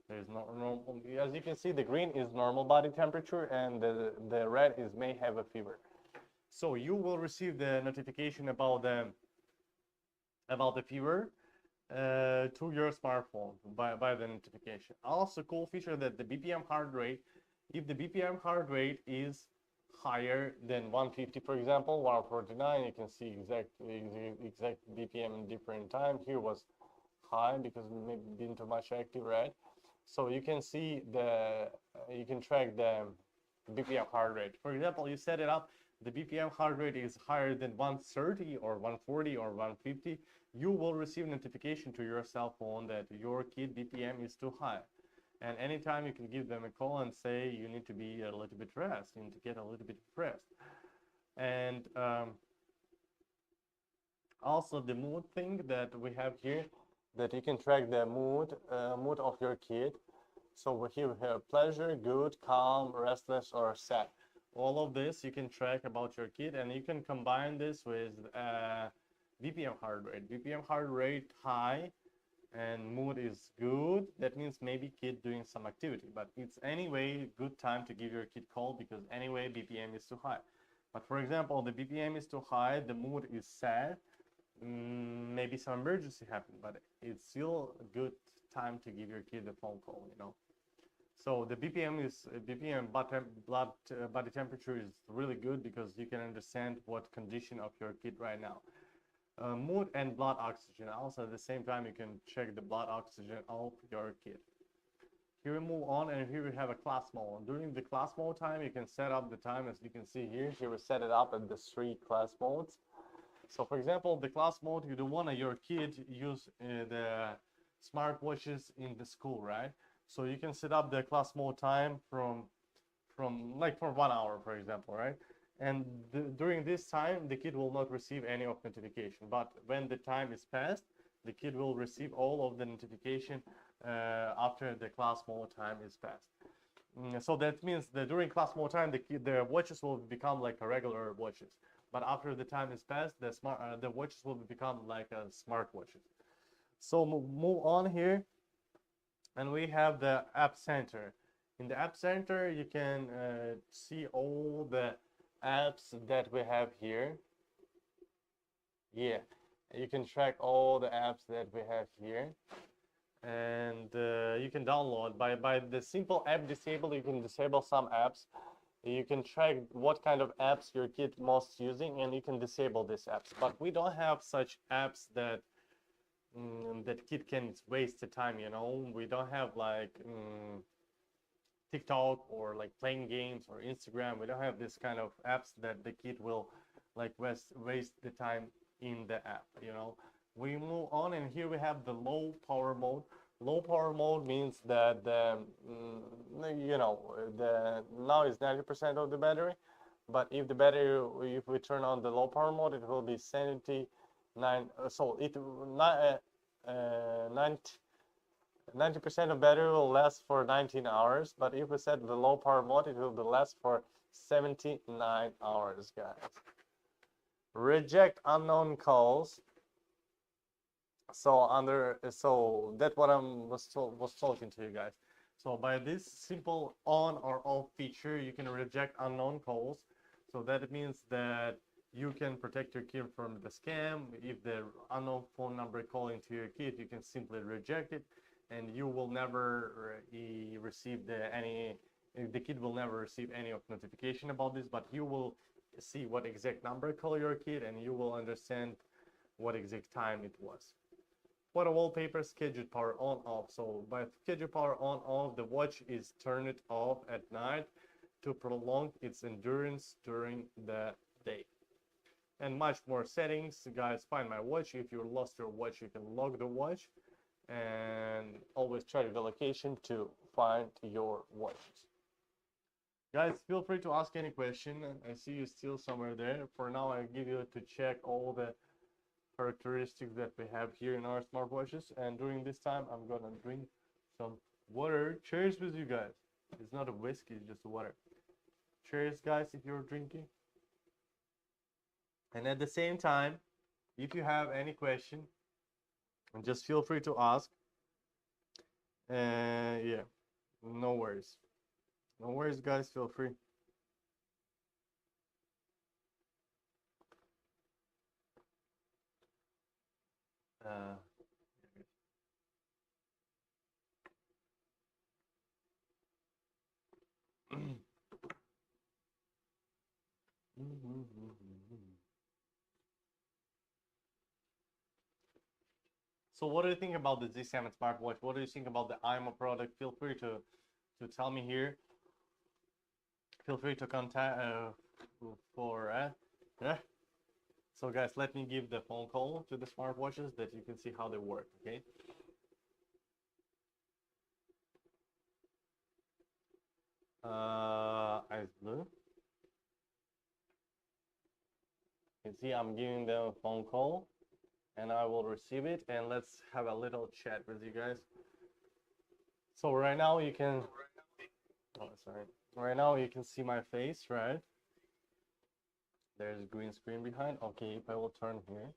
There is no normal. As you can see, the green is normal body temperature and the red is may have a fever. So you will receive the notification about the fever to your smartphone by the notification. Also, cool feature that the BPM heart rate, if the BPM heart rate is higher than 150, for example, 149, you can see exact BPM in different time. Here was high because maybe been too much active, right? So you can see you can track the BPM heart rate. For example, you set it up the BPM heart rate is higher than 130 or 140 or 150, you will receive notification to your cell phone that your kid BPM is too high. And anytime you can give them a call and say you need to be a little bit rest, you need to get a little bit rest. And also the mood thing that we have here, that you can track the mood of your kid. So here we have pleasure, good, calm, restless, or sad. All of this you can track about your kid, and you can combine this with BPM heart rate. BPM heart rate high and mood is good. That means maybe kid doing some activity, but it's anyway good time to give your kid call, because anyway BPM is too high. But for example, the BPM is too high, the mood is sad, maybe some emergency happened, but it's still a good time to give your kid a phone call, you know. So the BPM body temperature is really good, because you can understand what condition of your kid right now. Mood and blood oxygen. Also at the same time you can check the blood oxygen of your kid. Here we move on, and here we have a class mode. During the class mode time, you can set up the time, as you can see here. Here we set it up at the 3 class modes. So for example, the class mode, you don't want your kid use the smartwatches in the school, right? So you can set up the class mode time from like for 1 hour, for example, right? And during this time, the kid will not receive any of notification. But when the time is passed, the kid will receive all of the notification after the class mode time is passed. So that means that during class mode time, the watches will become like a regular watches. But after the time is passed, the watches will become like a smart watches. So move on here, and we have the app center. In the app center, you can see all the apps that we have here. Yeah, you can track all the apps that we have here, and you can download by the simple app disable. You can disable some apps. You can track what kind of apps your kid most using, and you can disable these apps. But we don't have such apps that that kid can waste the time, you know. We don't have like TikTok or like playing games or Instagram. We don't have this kind of apps that the kid will like waste the time in the app, you know. We move on, and here we have the low power mode. Low power mode means that you know, the now is 90% of the battery, but if the battery, if we turn on the low power mode, it will be 79. So it 90% of battery will last for 19 hours, but if we set the low power mode, it will be last for 79 hours, guys. Reject unknown calls. So that's what I was talking to you guys. So by this simple on or off feature, you can reject unknown calls. So that means that you can protect your kid from the scam. If the unknown phone number calling to your kid, you can simply reject it, and you will never receive the kid will never receive any of notification about this, but you will see what exact number call your kid, and you will understand what exact time it was. Photo wallpaper, schedule power on off. So by schedule power on off, the watch is turned off at night to prolong its endurance during the day. And much more settings, guys. Find my watch. If you lost your watch, you can log the watch, and always check the location to find your watches. Guys, feel free to ask any question. I see you still somewhere there. For now, I give you to check all the characteristics that we have here in our smartwatches, and during this time I'm gonna drink some water. Cheers with you guys. It's not a whiskey, it's just water. Cheers, guys, if you're drinking. And at the same time, if you have any question, just feel free to ask. Yeah, no worries. No worries, guys, feel free. So what do you think about the Z7 smartwatch? What do you think about the imoo product? Feel free to tell me here. Feel free to contact for yeah. So guys, let me give the phone call to the smartwatches that you can see how they work, okay? Ice blue. You see, I'm giving them a phone call and I will receive it, and let's have a little chat with you guys. So right now you can, oh sorry, right now you can see my face, right? There's a green screen behind. Okay, if I will turn here,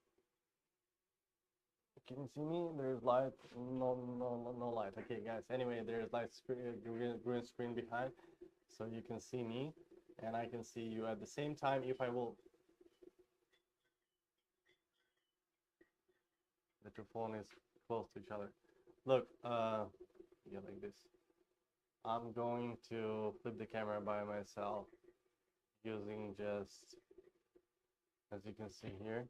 can you see me? There's light, no light. Okay guys, anyway, there's light screen, green screen behind, so you can see me and I can see you at the same time. If I will, that your phone is close to each other. Look, yeah, like this. I'm going to flip the camera by myself using just, as you can see here,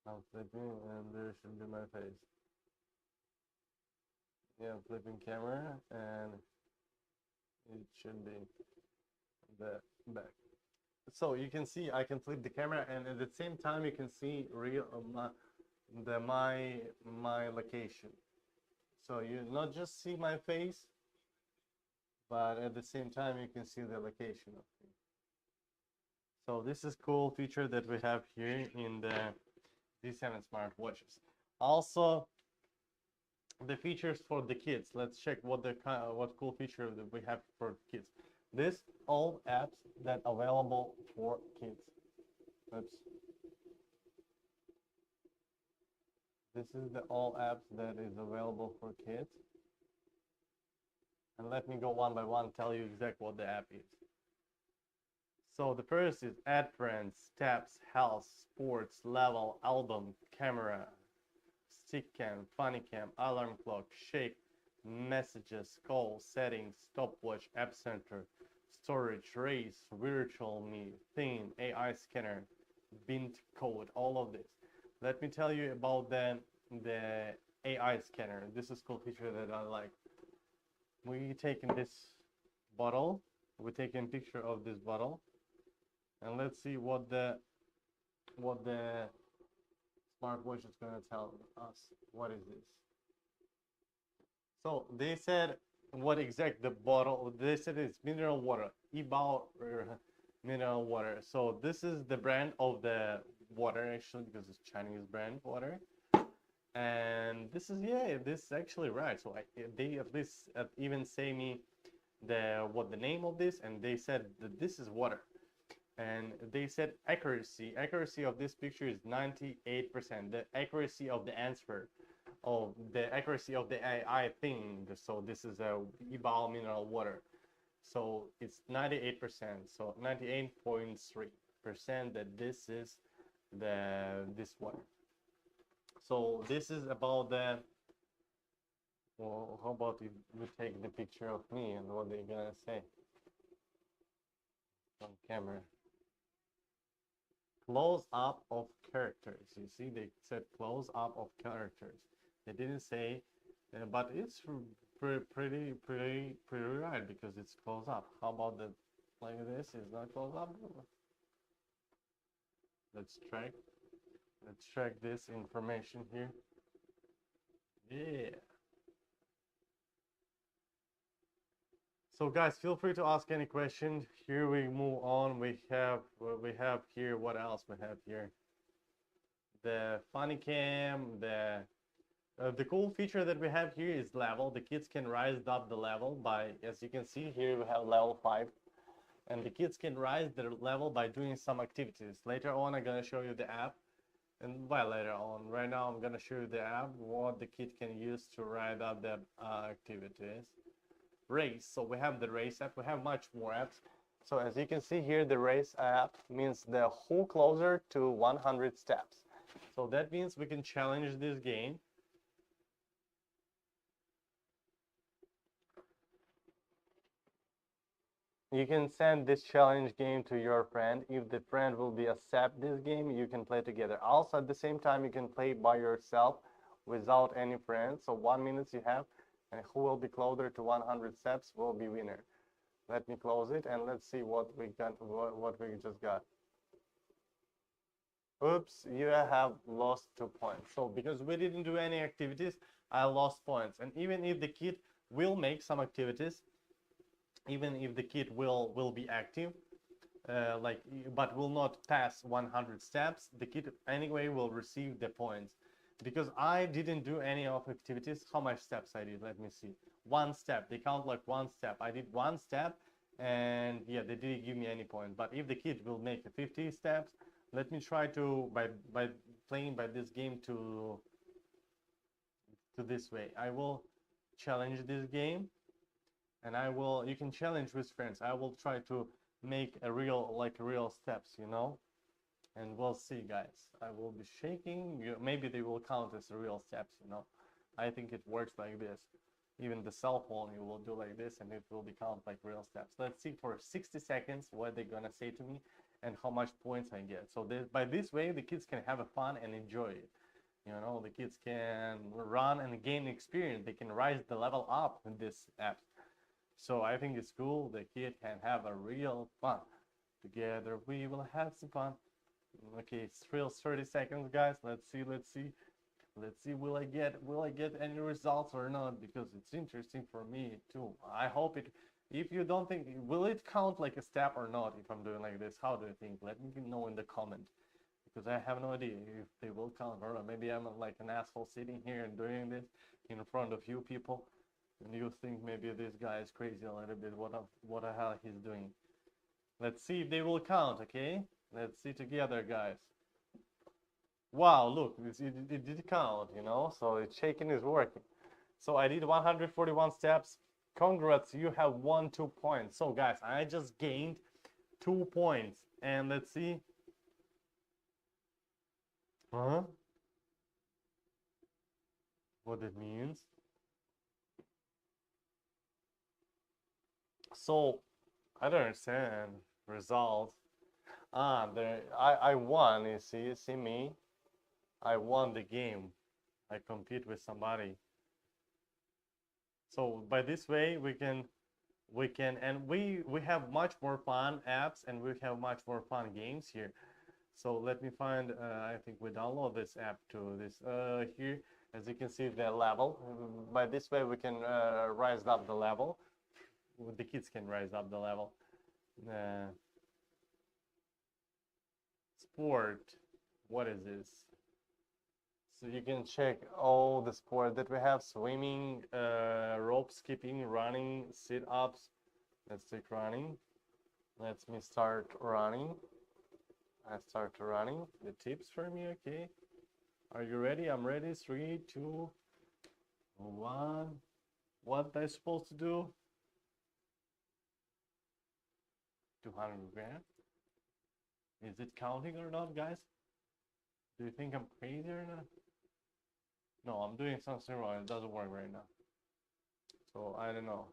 I'm flipping and there should be my face. Yeah, flipping camera and it should be the back. So you can see I can flip the camera and at the same time you can see real my location. So you not just see my face, but at the same time you can see the location of me. So this is cool feature that we have here in the D7 smartwatches. Also, the features for the kids. Let's check what cool feature that we have for kids. This all apps that available for kids. Oops. This is the all apps that is available for kids. And let me go one by one, tell you exactly what the app is. So the first is Add Friends, Tabs, Health, Sports, Level, Album, Camera, Stick Cam, Funny Cam, Alarm Clock, Shake, Messages, Call, Settings, Stopwatch, App Center, Storage, Race, Virtual Me, Theme, AI Scanner, Bint Code, all of this. Let me tell you about the AI Scanner. This is cool feature that I like. We taking this bottle, we taking picture of this bottle, and let's see what the smartwatch is gonna tell us. What is this? So they said what exact the bottle. They said it's mineral water, imoo mineral water. So this is the brand of the water actually because it's Chinese brand water. And this is this is actually right. So they at least even say me what the name of this, and they said that this is water. And they said accuracy of this picture is 98%. The accuracy of the answer, of the accuracy of the AI thing. So this is a imoo mineral water. So it's 98%. So 98.3% that this is this water. So this is about the. Well, how about if we take the picture of me and what they're gonna say on camera? Close up of characters. You see, they said close up of characters. They didn't say, but it's pretty right because it's close up. How about the like this? Is not close up. Let's track this information here. Yeah. So guys, feel free to ask any question. Here we move on. We have here, what else we have here? The funny cam, the cool feature that we have here is level. The kids can rise up the level by, as you can see here, we have level 5. And the kids can rise their level by doing some activities. Later on, I'm gonna show you the app. And by later on, right now I'm gonna show you the app, what the kid can use to ride up the activities. Race. So we have the race app. We have much more apps. So as you can see here, the race app means the who closer to 100 steps. So that means we can challenge this game. You can send this challenge game to your friend. If the friend will be accept this game, you can play together. Also at the same time, you can play by yourself without any friends. So 1 minute you have, and who will be closer to 100 steps will be winner. Let me close it and let's see what we got, what we just got. Oops, you have lost 2 points. So because we didn't do any activities, I lost points. And even if the kid will make some activities, even if the kid will be active, but will not pass 100 steps, the kid anyway will receive the points. Because I didn't do any of activities, how much steps I did? Let me see. 1 step. They count like 1 step. I did 1 step, and yeah, they didn't give me any point. But if the kid will make 50 steps, let me try to by playing by this game to this way. I will challenge this game, and I will. You can challenge with friends. I will try to make a real steps, you know. And we'll see, guys. I will be shaking. Maybe they will count as real steps, you know. I think it works like this. Even the cell phone, you will do like this and it will be count like real steps. Let's see for 60 seconds what they're gonna say to me and how much points I get. So by this way, the kids can have a fun and enjoy it. You know, the kids can run and gain experience. They can rise the level up in this app. So I think it's cool. The kid can have a real fun. Together we will have some fun. Okay, it's real 30 seconds, guys. Let's see. Will I get any results or not? Because it's interesting for me too. I hope it. If you don't think, will it count like a step or not if I'm doing like this? How do you think? Let me know in the comment, because I have no idea if they will count or not. Maybe I'm like an asshole sitting here and doing this in front of you people, and you think maybe this guy is crazy a little bit. What the hell he's doing? Let's see if they will count. Okay, let's see together, guys. Wow, look, it did count, you know, so it's shaking is working. So I did 141 steps. Congrats, you have won 2 points. So guys, I just gained 2 points. And let's see. Huh? What it means. So I don't understand results. There I won, you see me. I won the game. I compete with somebody. So by this way we can and we have much more fun apps and we have much more fun games here. So let me find I think we download this app to this here, as you can see the level. By this way we can rise up the level. The kids can rise up the level. Sport, what is this? So you can check all the sport that we have: swimming, rope skipping, running, sit-ups. Let's take running. Let me start running. I start running. The tips for me, okay? Are you ready? I'm ready. 3, 2, 1. What am I supposed to do? 200 grams. Is it counting or not, guys? Do you think I'm crazy or not? No, I'm doing something wrong. It doesn't work right now. So I don't know.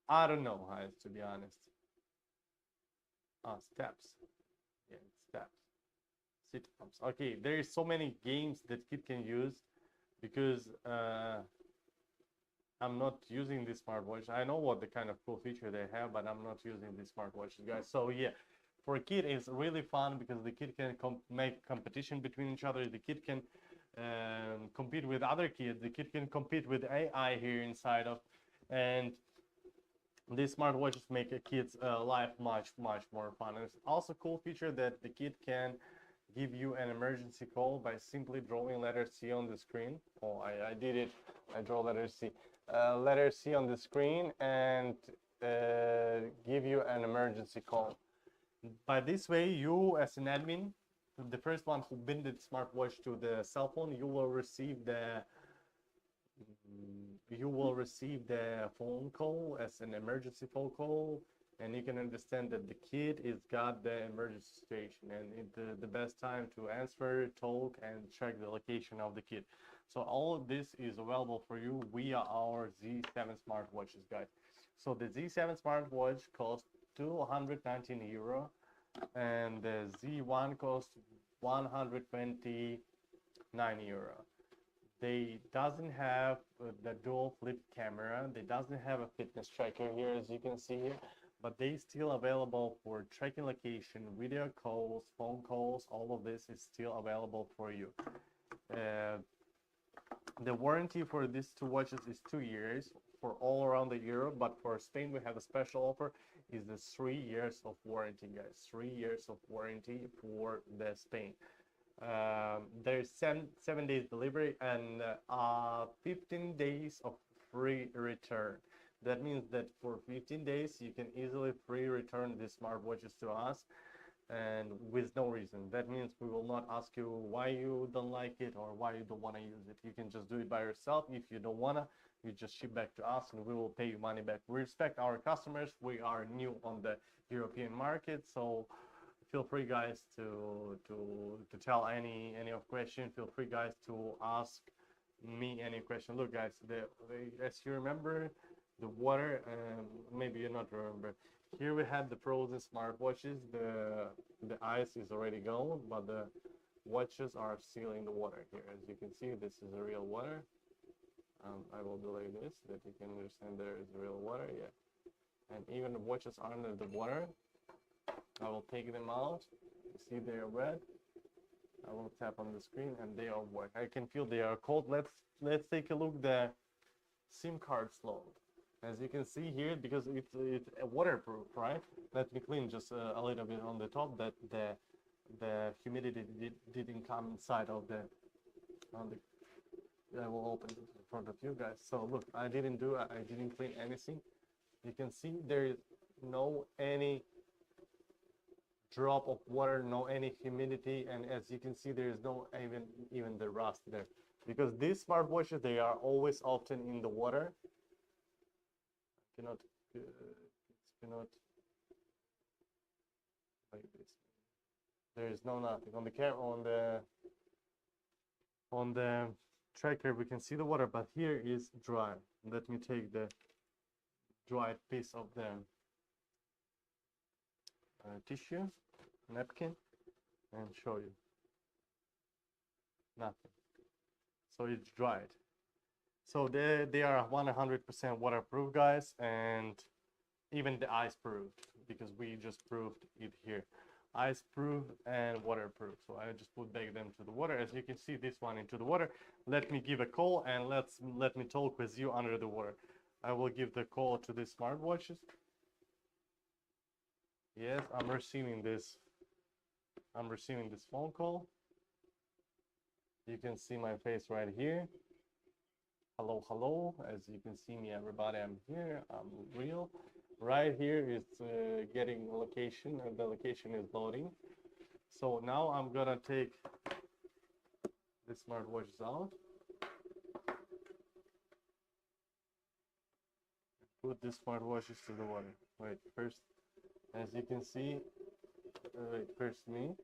I don't know, guys, to be honest. Steps. Yeah, steps. Sit-ups. Okay, there is so many games that kid can use because I'm not using this smartwatch. I know what the kind of cool feature they have, but I'm not using these smartwatches, guys. So yeah, for a kid, it's really fun because the kid can make competition between each other. The kid can compete with other kids. The kid can compete with AI here inside of, and these smartwatches make a kid's life much more fun. And it's also a cool feature that the kid can give you an emergency call by simply drawing letter C on the screen. Oh, I did it. I draw letter C. Letter C on the screen and give you an emergency call. By this way, you as an admin, the first one who bind the smartwatch to the cell phone, you will receive the phone call as an emergency phone call, and you can understand that the kid is got the emergency situation and the best time to answer, talk, and check the location of the kid. So all of this is available for you via our Z7 smartwatches, guys. So the Z7 smartwatch costs 219 euro and the Z1 costs 129 euro. They doesn't have the dual flip camera. They doesn't have a fitness tracker here, as you can see here, but they still available for tracking location, video calls, phone calls. All of this is still available for you. The warranty for these two watches is 2 years for all around the Europe, but for Spain we have a special offer. Is the 3 years of warranty, guys. 3 years of warranty for the Spain. There's 7 days delivery and 15 days of free return. That means that for 15 days you can easily free return these smartwatches to us, and with no reason. That means we will not ask you why you don't like it or why you don't want to use it. You can just do it by yourself. If you don't want to, you just ship back to us and we will pay you money back. We respect our customers. We are new on the European market, so feel free, guys, to tell any of question. Feel free, guys, to ask me any question. Look, guys, as you remember, the water, maybe you not remember. Here we had the frozen smartwatches. The ice is already gone, but the watches are still in the water here. As you can see, this is a real water. I will delay this that you can understand there is real water. Yeah, and even the watches are under the water. I will take them out. You see they are red. I will tap on the screen and they are wet. I can feel they are cold. Let's take a look the SIM card slot. As you can see here, because it's waterproof, right? Let me clean just a little bit on the top that the humidity didn't come inside of the I will open it in front of you guys. So look, I didn't clean anything. You can see there is no any drop of water, no any humidity, and as you can see there is no even the rust there, because these smartwatches, they are always often in the water. It cannot like this. There is no nothing on the on the tracker. We can see the water, but here is dry. Let me take the dried piece of the tissue, napkin, and show you. Nothing. So it's dried. So they are 100% waterproof, guys, and even the ice proof, because we just proved it here. Ice proof and waterproof. So I just put back them to the water. As you can see, this one into the water. Let me give a call and let me talk with you under the water. I will give the call to the smartwatches. Yes, I'm receiving this phone call. You can see my face right here. Hello, hello. As you can see me, everybody, I'm here. I'm real. Right here is getting location, and the location is loading. So now I'm gonna take the smartwatches out. Put the smartwatches to the water. Wait, first, as you can see, wait, first me.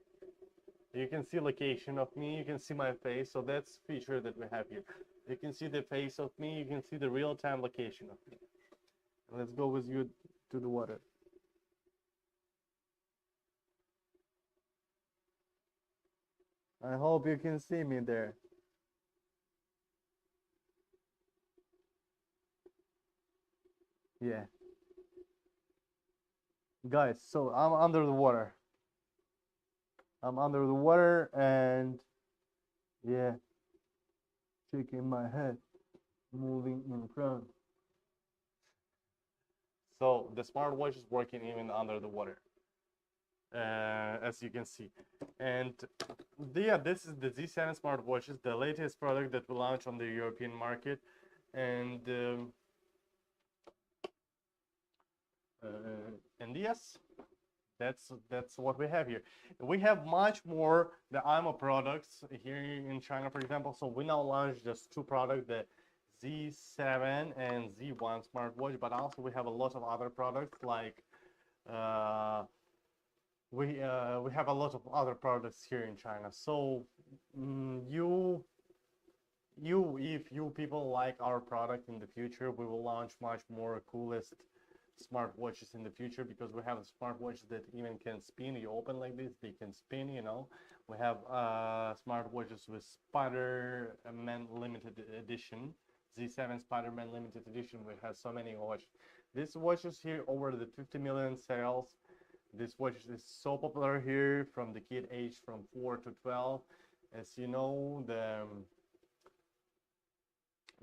You can see location of me, you can see my face, so that's feature that we have here. You can see the face of me, you can see the real-time location of me. Let's go with you to the water. I hope you can see me there. Yeah. Guys, so I'm under the water. I'm under the water and yeah, shaking my head, moving in front. So the smartwatch is working even under the water, as you can see. And yeah, this is the Z7 smartwatches, the latest product that we launched on the European market. And yes, that's what we have here. We have much more the imoo products here in China, for example. So we now launched just two products, the Z7 and Z1 smartwatch, but also we have a lot of other products like we have a lot of other products here in China. So if you people like our product in the future, we will launch much more coolest smartwatches in the future, because we have smartwatches that even can spin. You open like this, they can spin, you know. We have smartwatches with Spider-Man limited edition, Z7 Spider-Man limited edition. We have so many watches. These watches here over the 50 million sales. This watch is so popular here from the kid age from 4 to 12. As you know, the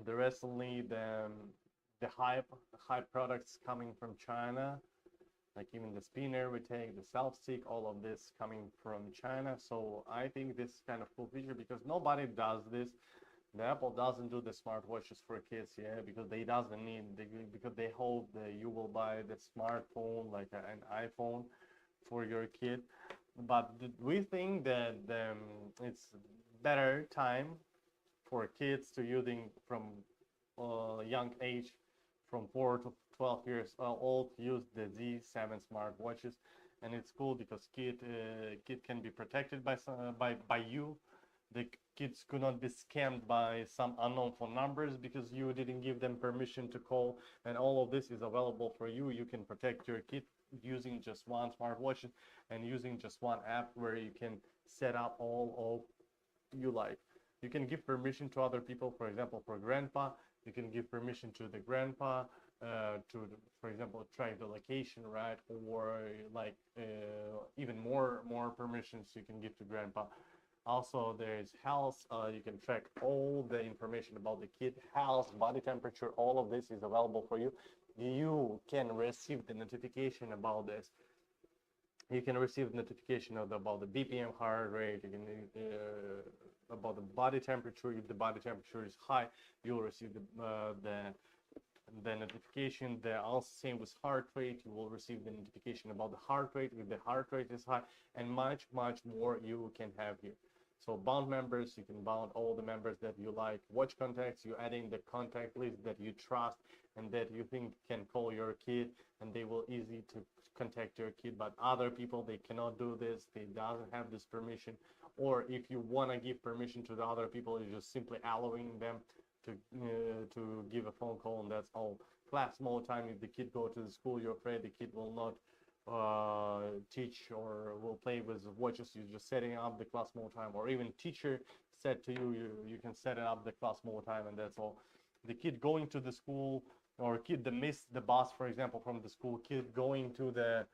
recently the hype products coming from China, like even the spinner we take, the self stick, all of this coming from China. So I think this is kind of cool feature because nobody does this. The Apple doesn't do the smartwatches for kids, yeah, because they doesn't need because they hope that you will buy the smartphone like an iPhone for your kid. But we think that it's better time for kids to using from young age, from 4 to 12 years old, use the Z7 smartwatches, and it's cool because kid can be protected by you. The kids could not be scammed by some unknown phone numbers because you didn't give them permission to call, and all of this is available for you. You can protect your kid using just one smartwatch and using just one app where you can set up all of you like. You can give permission to other people, for example, for grandpa, you can give permission to the grandpa for example, track the location, right? Or like even more permissions you can give to grandpa. Also, there's health. You can track all the information about the kid, health, body temperature. All of this is available for you. You can receive the notification about this. You can receive notification about the BPM heart rate. You can about the body temperature. If the body temperature is high, you'll receive the notification. The also same with heart rate. You will receive the notification about the heart rate if the heart rate is high, and much more you can have here. So bound members, you can bound all the members that you like. Watch contacts, you adding the contact list that you trust and that you think can call your kid, and they will easy to contact your kid. But other people, they cannot do this. They doesn't have this permission. Or if you want to give permission to the other people, you're just simply allowing them to give a phone call, and that's all. Class mode time, if the kid go to the school, you're afraid the kid will not teach or will play with watches, you're just setting up the class mode time, or even teacher said to you, you can set up the class mode time, and that's all. The kid going to the school, or kid that missed the bus, for example, from the school, kid going to the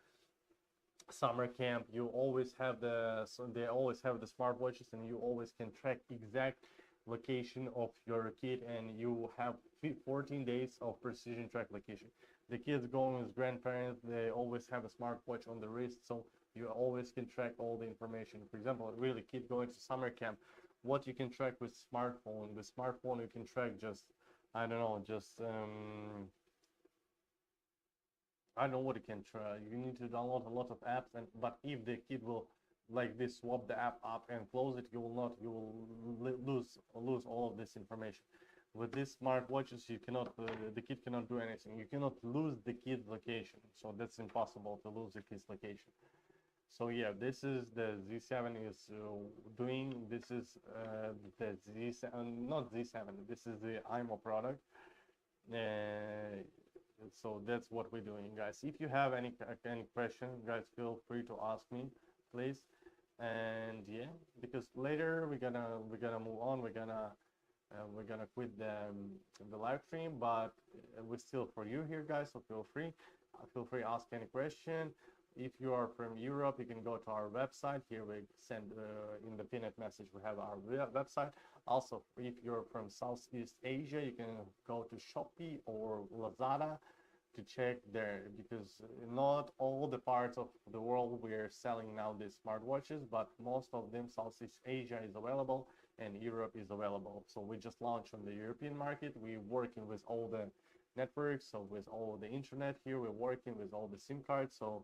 summer camp, you always have they always have the smartwatches, and you always can track exact location of your kid, and you have 14 days of precision track location. The kids going with grandparents, they always have a smartwatch on the wrist, so you always can track all the information. For example, really kid going to summer camp, what you can track with smartphone. With smartphone you can track just, I don't know, just I don't know what you can try. You need to download a lot of apps, and but if the kid will like this swap the app up and close it, you will not, you will lose all of this information. With these smartwatches, you cannot the kid cannot do anything. You cannot lose the kid's location, so that's impossible to lose the kid's location. So yeah, this is the Z7 is doing. This is the Z7, not Z7. This is the imoo product. So that's what we're doing, guys. If you have any question, guys, feel free to ask me, please. And yeah, because later we're gonna move on. We're gonna quit the live stream, but we're still for you here, guys. So feel free to ask any question. If you are from Europe, you can go to our website. Here we send in the pinned message, we have our website. Also, if you're from Southeast Asia, you can go to Shopee or Lazada to check there, because not all the parts of the world we're selling now these smartwatches, but most of them, Southeast Asia is available and Europe is available. So we just launched on the European market. We're working with all the networks, so with all the internet here, we're working with all the SIM cards, so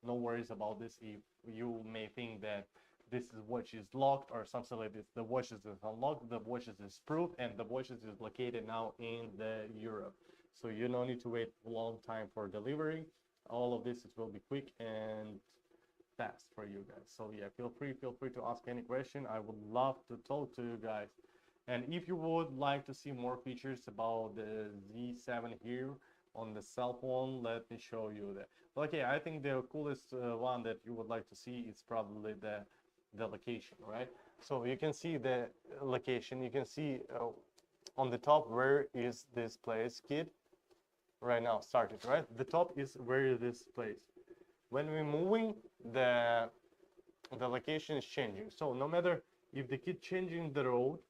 no worries about this. If you may think that this watch is locked or something like this, the watch is unlocked, the watch is proof, and the watch is located now in the Europe. So you don't need to wait a long time for delivery. All of this, it will be quick and fast for you guys. So yeah, feel free to ask any question. I would love to talk to you guys. And if you would like to see more features about the Z7 here on the cell phone, let me show you that. Okay, I think the coolest one that you would like to see is probably the location, right? So you can see the location, you can see on the top where is this place, kid, right now started, right? The top is where is this place. When we're moving, the location is changing. So no matter if the kid changing the road,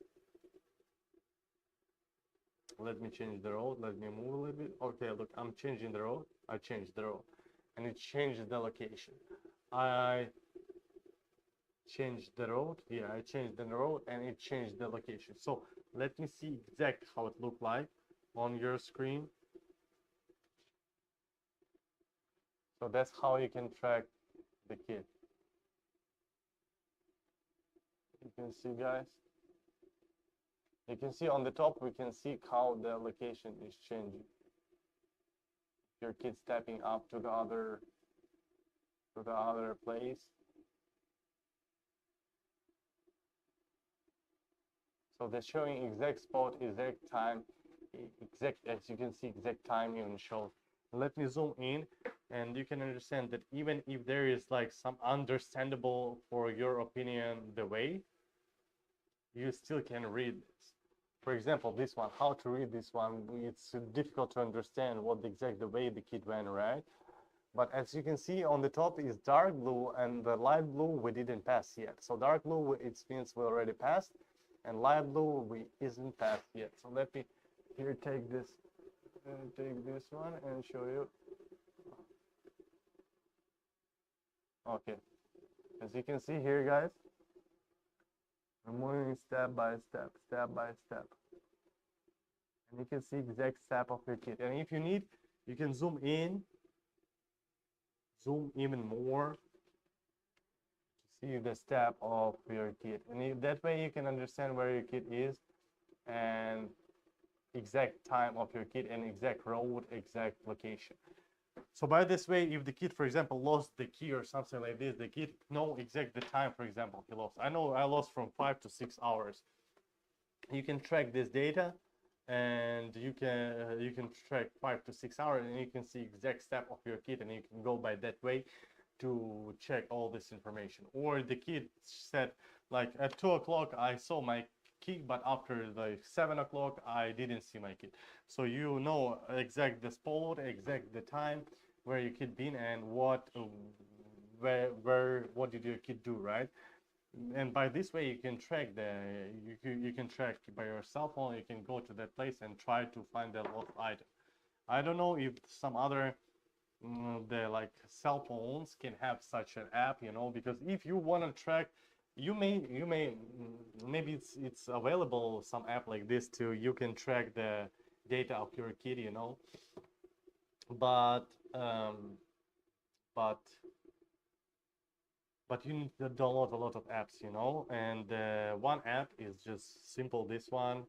let me change the road, let me move a little bit. Okay, look, I'm changing the road, I changed the road, and it changed the location. I changed the road, yeah, I changed the road, and it changed the location. So let me see exact how it looked like on your screen. So that's how you can track the kid. You can see, guys, you can see on the top, we can see how the location is changing. Your kid stepping up to the other place. So they're showing exact spot, exact time, exact, as you can see, exact time even shows. Let me zoom in, and you can understand that even if there is like some understandable for your opinion the way, you still can read this. For example, this one, how to read this one, it's difficult to understand what the way the kid went, right? But as you can see on the top is dark blue, and the light blue we didn't pass yet. So dark blue, it means we already passed, and light blue we isn't passed yet. So let me here take this one and show you. Okay, as you can see here, guys, I'm moving step by step, and you can see exact step of your kid. And if you need, you can zoom in, zoom even more to see the step of your kid, and that way you can understand where your kid is and exact time of your kid and exact road, exact location. So by this way, if the kid, for example, lost the key or something like this, the kid know exact the time, for example, he lost. I know I lost from 5 to 6 hours. You can track this data, and you can track 5 to 6 hours, and you can see exact step of your kid, and you can go by that way to check all this information. Or the kid said, like, at 2 o'clock I saw my kid, but after like 7 o'clock I didn't see my kid. So you know exact the spot, exact the time where your kid been, and what what did your kid do, right? And by this way you can track you can track by your cell phone. You can go to that place and try to find the lost item. I don't know if some other the like cell phones can have such an app, you know, because if you want to track, maybe it's available, some app like this too, you can track the data of your kid, you know. But but you need to download a lot of apps, you know. And one app is just simple, this one.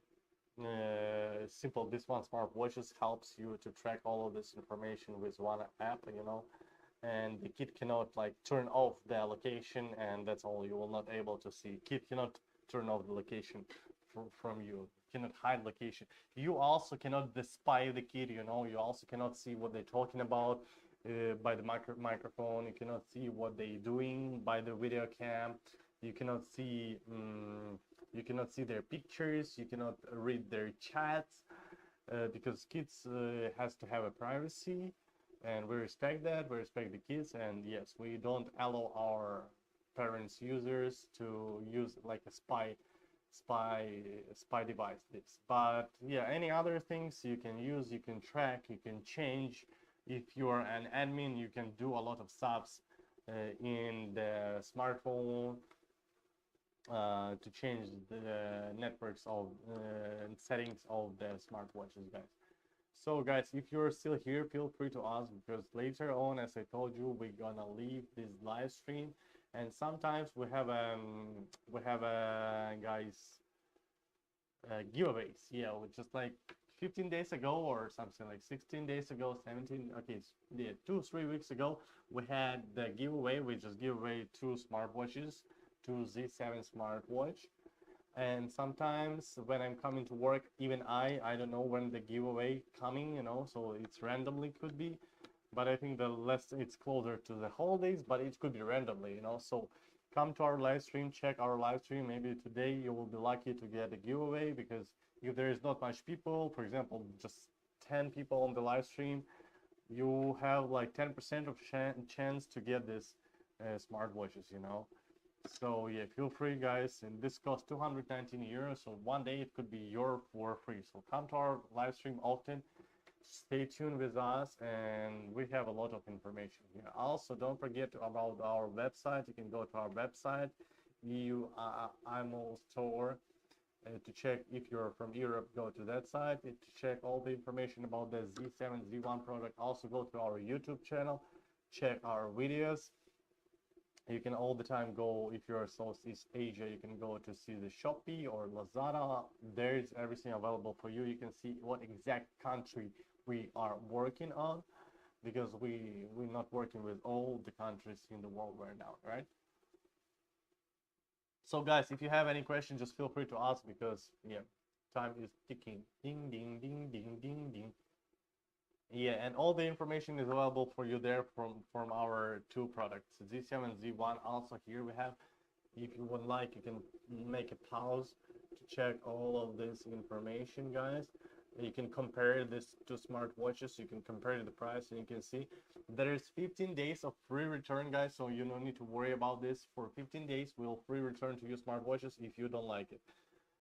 Smartwatches helps you to track all of this information with one app, you know. And the kid cannot like turn off the location, and that's all. You will not able to see. Kid cannot turn off the location from you. Cannot hide location. You also cannot spy the kid, you know. You also cannot see what they're talking about by the microphone. You cannot see what they're doing by the video cam. You cannot see their pictures. You cannot read their chats because kids has to have a privacy, and we respect that. We respect the kids, and yes, we don't allow our parents users to use like a spy device this. But yeah, any other things you can use, you can track, you can change. If you're an admin, you can do a lot of stuffs in the smartphone to change the networks of settings of the smartwatches, guys. So guys, if you're still here, feel free to ask, because later on, as I told you, we're gonna leave this live stream, and sometimes we have guys giveaways. Yeah, just like 15 days ago or something, like 16 days ago, 17, okay, yeah, 2-3 weeks ago, we had the giveaway. We just give away 2 smartwatches, 2 Z7 smartwatch. And sometimes when I'm coming to work, even I don't know when the giveaway coming, you know, so it's randomly could be. But I think the less it's closer to the holidays, but it could be randomly, you know. So come to our live stream, check our live stream. Maybe today you will be lucky to get a giveaway, because if there is not much people, for example, just 10 people on the live stream, you have like 10% of chance to get this smartwatches, you know. So yeah, feel free guys, and this costs 219 euros, so one day it could be your for free. So come to our live stream often, stay tuned with us, and we have a lot of information here. Also, don't forget about our website. You can go to our website, EU imoo store, to check. If you're from Europe, go to that site to check all the information about the Z7 Z1 product. Also go to our YouTube channel, check our videos. You can all the time go, if you're Southeast Asia, you can go to see the Shopee or Lazada. There is everything available for you. You can see what exact country we are working on, because we're not working with all the countries in the world right now, right? So guys, if you have any questions, just feel free to ask, because yeah, time is ticking. Ding ding ding ding ding ding. Yeah, and all the information is available for you there from our two products, Z7 Z1. Also here we have, if you would like, you can make a pause to check all of this information, guys. You can compare this to smartwatches. You can compare the price, and you can see there is 15 days of free return, guys. So you don't need to worry about this. For 15 days, we'll free return to your smartwatches if you don't like it.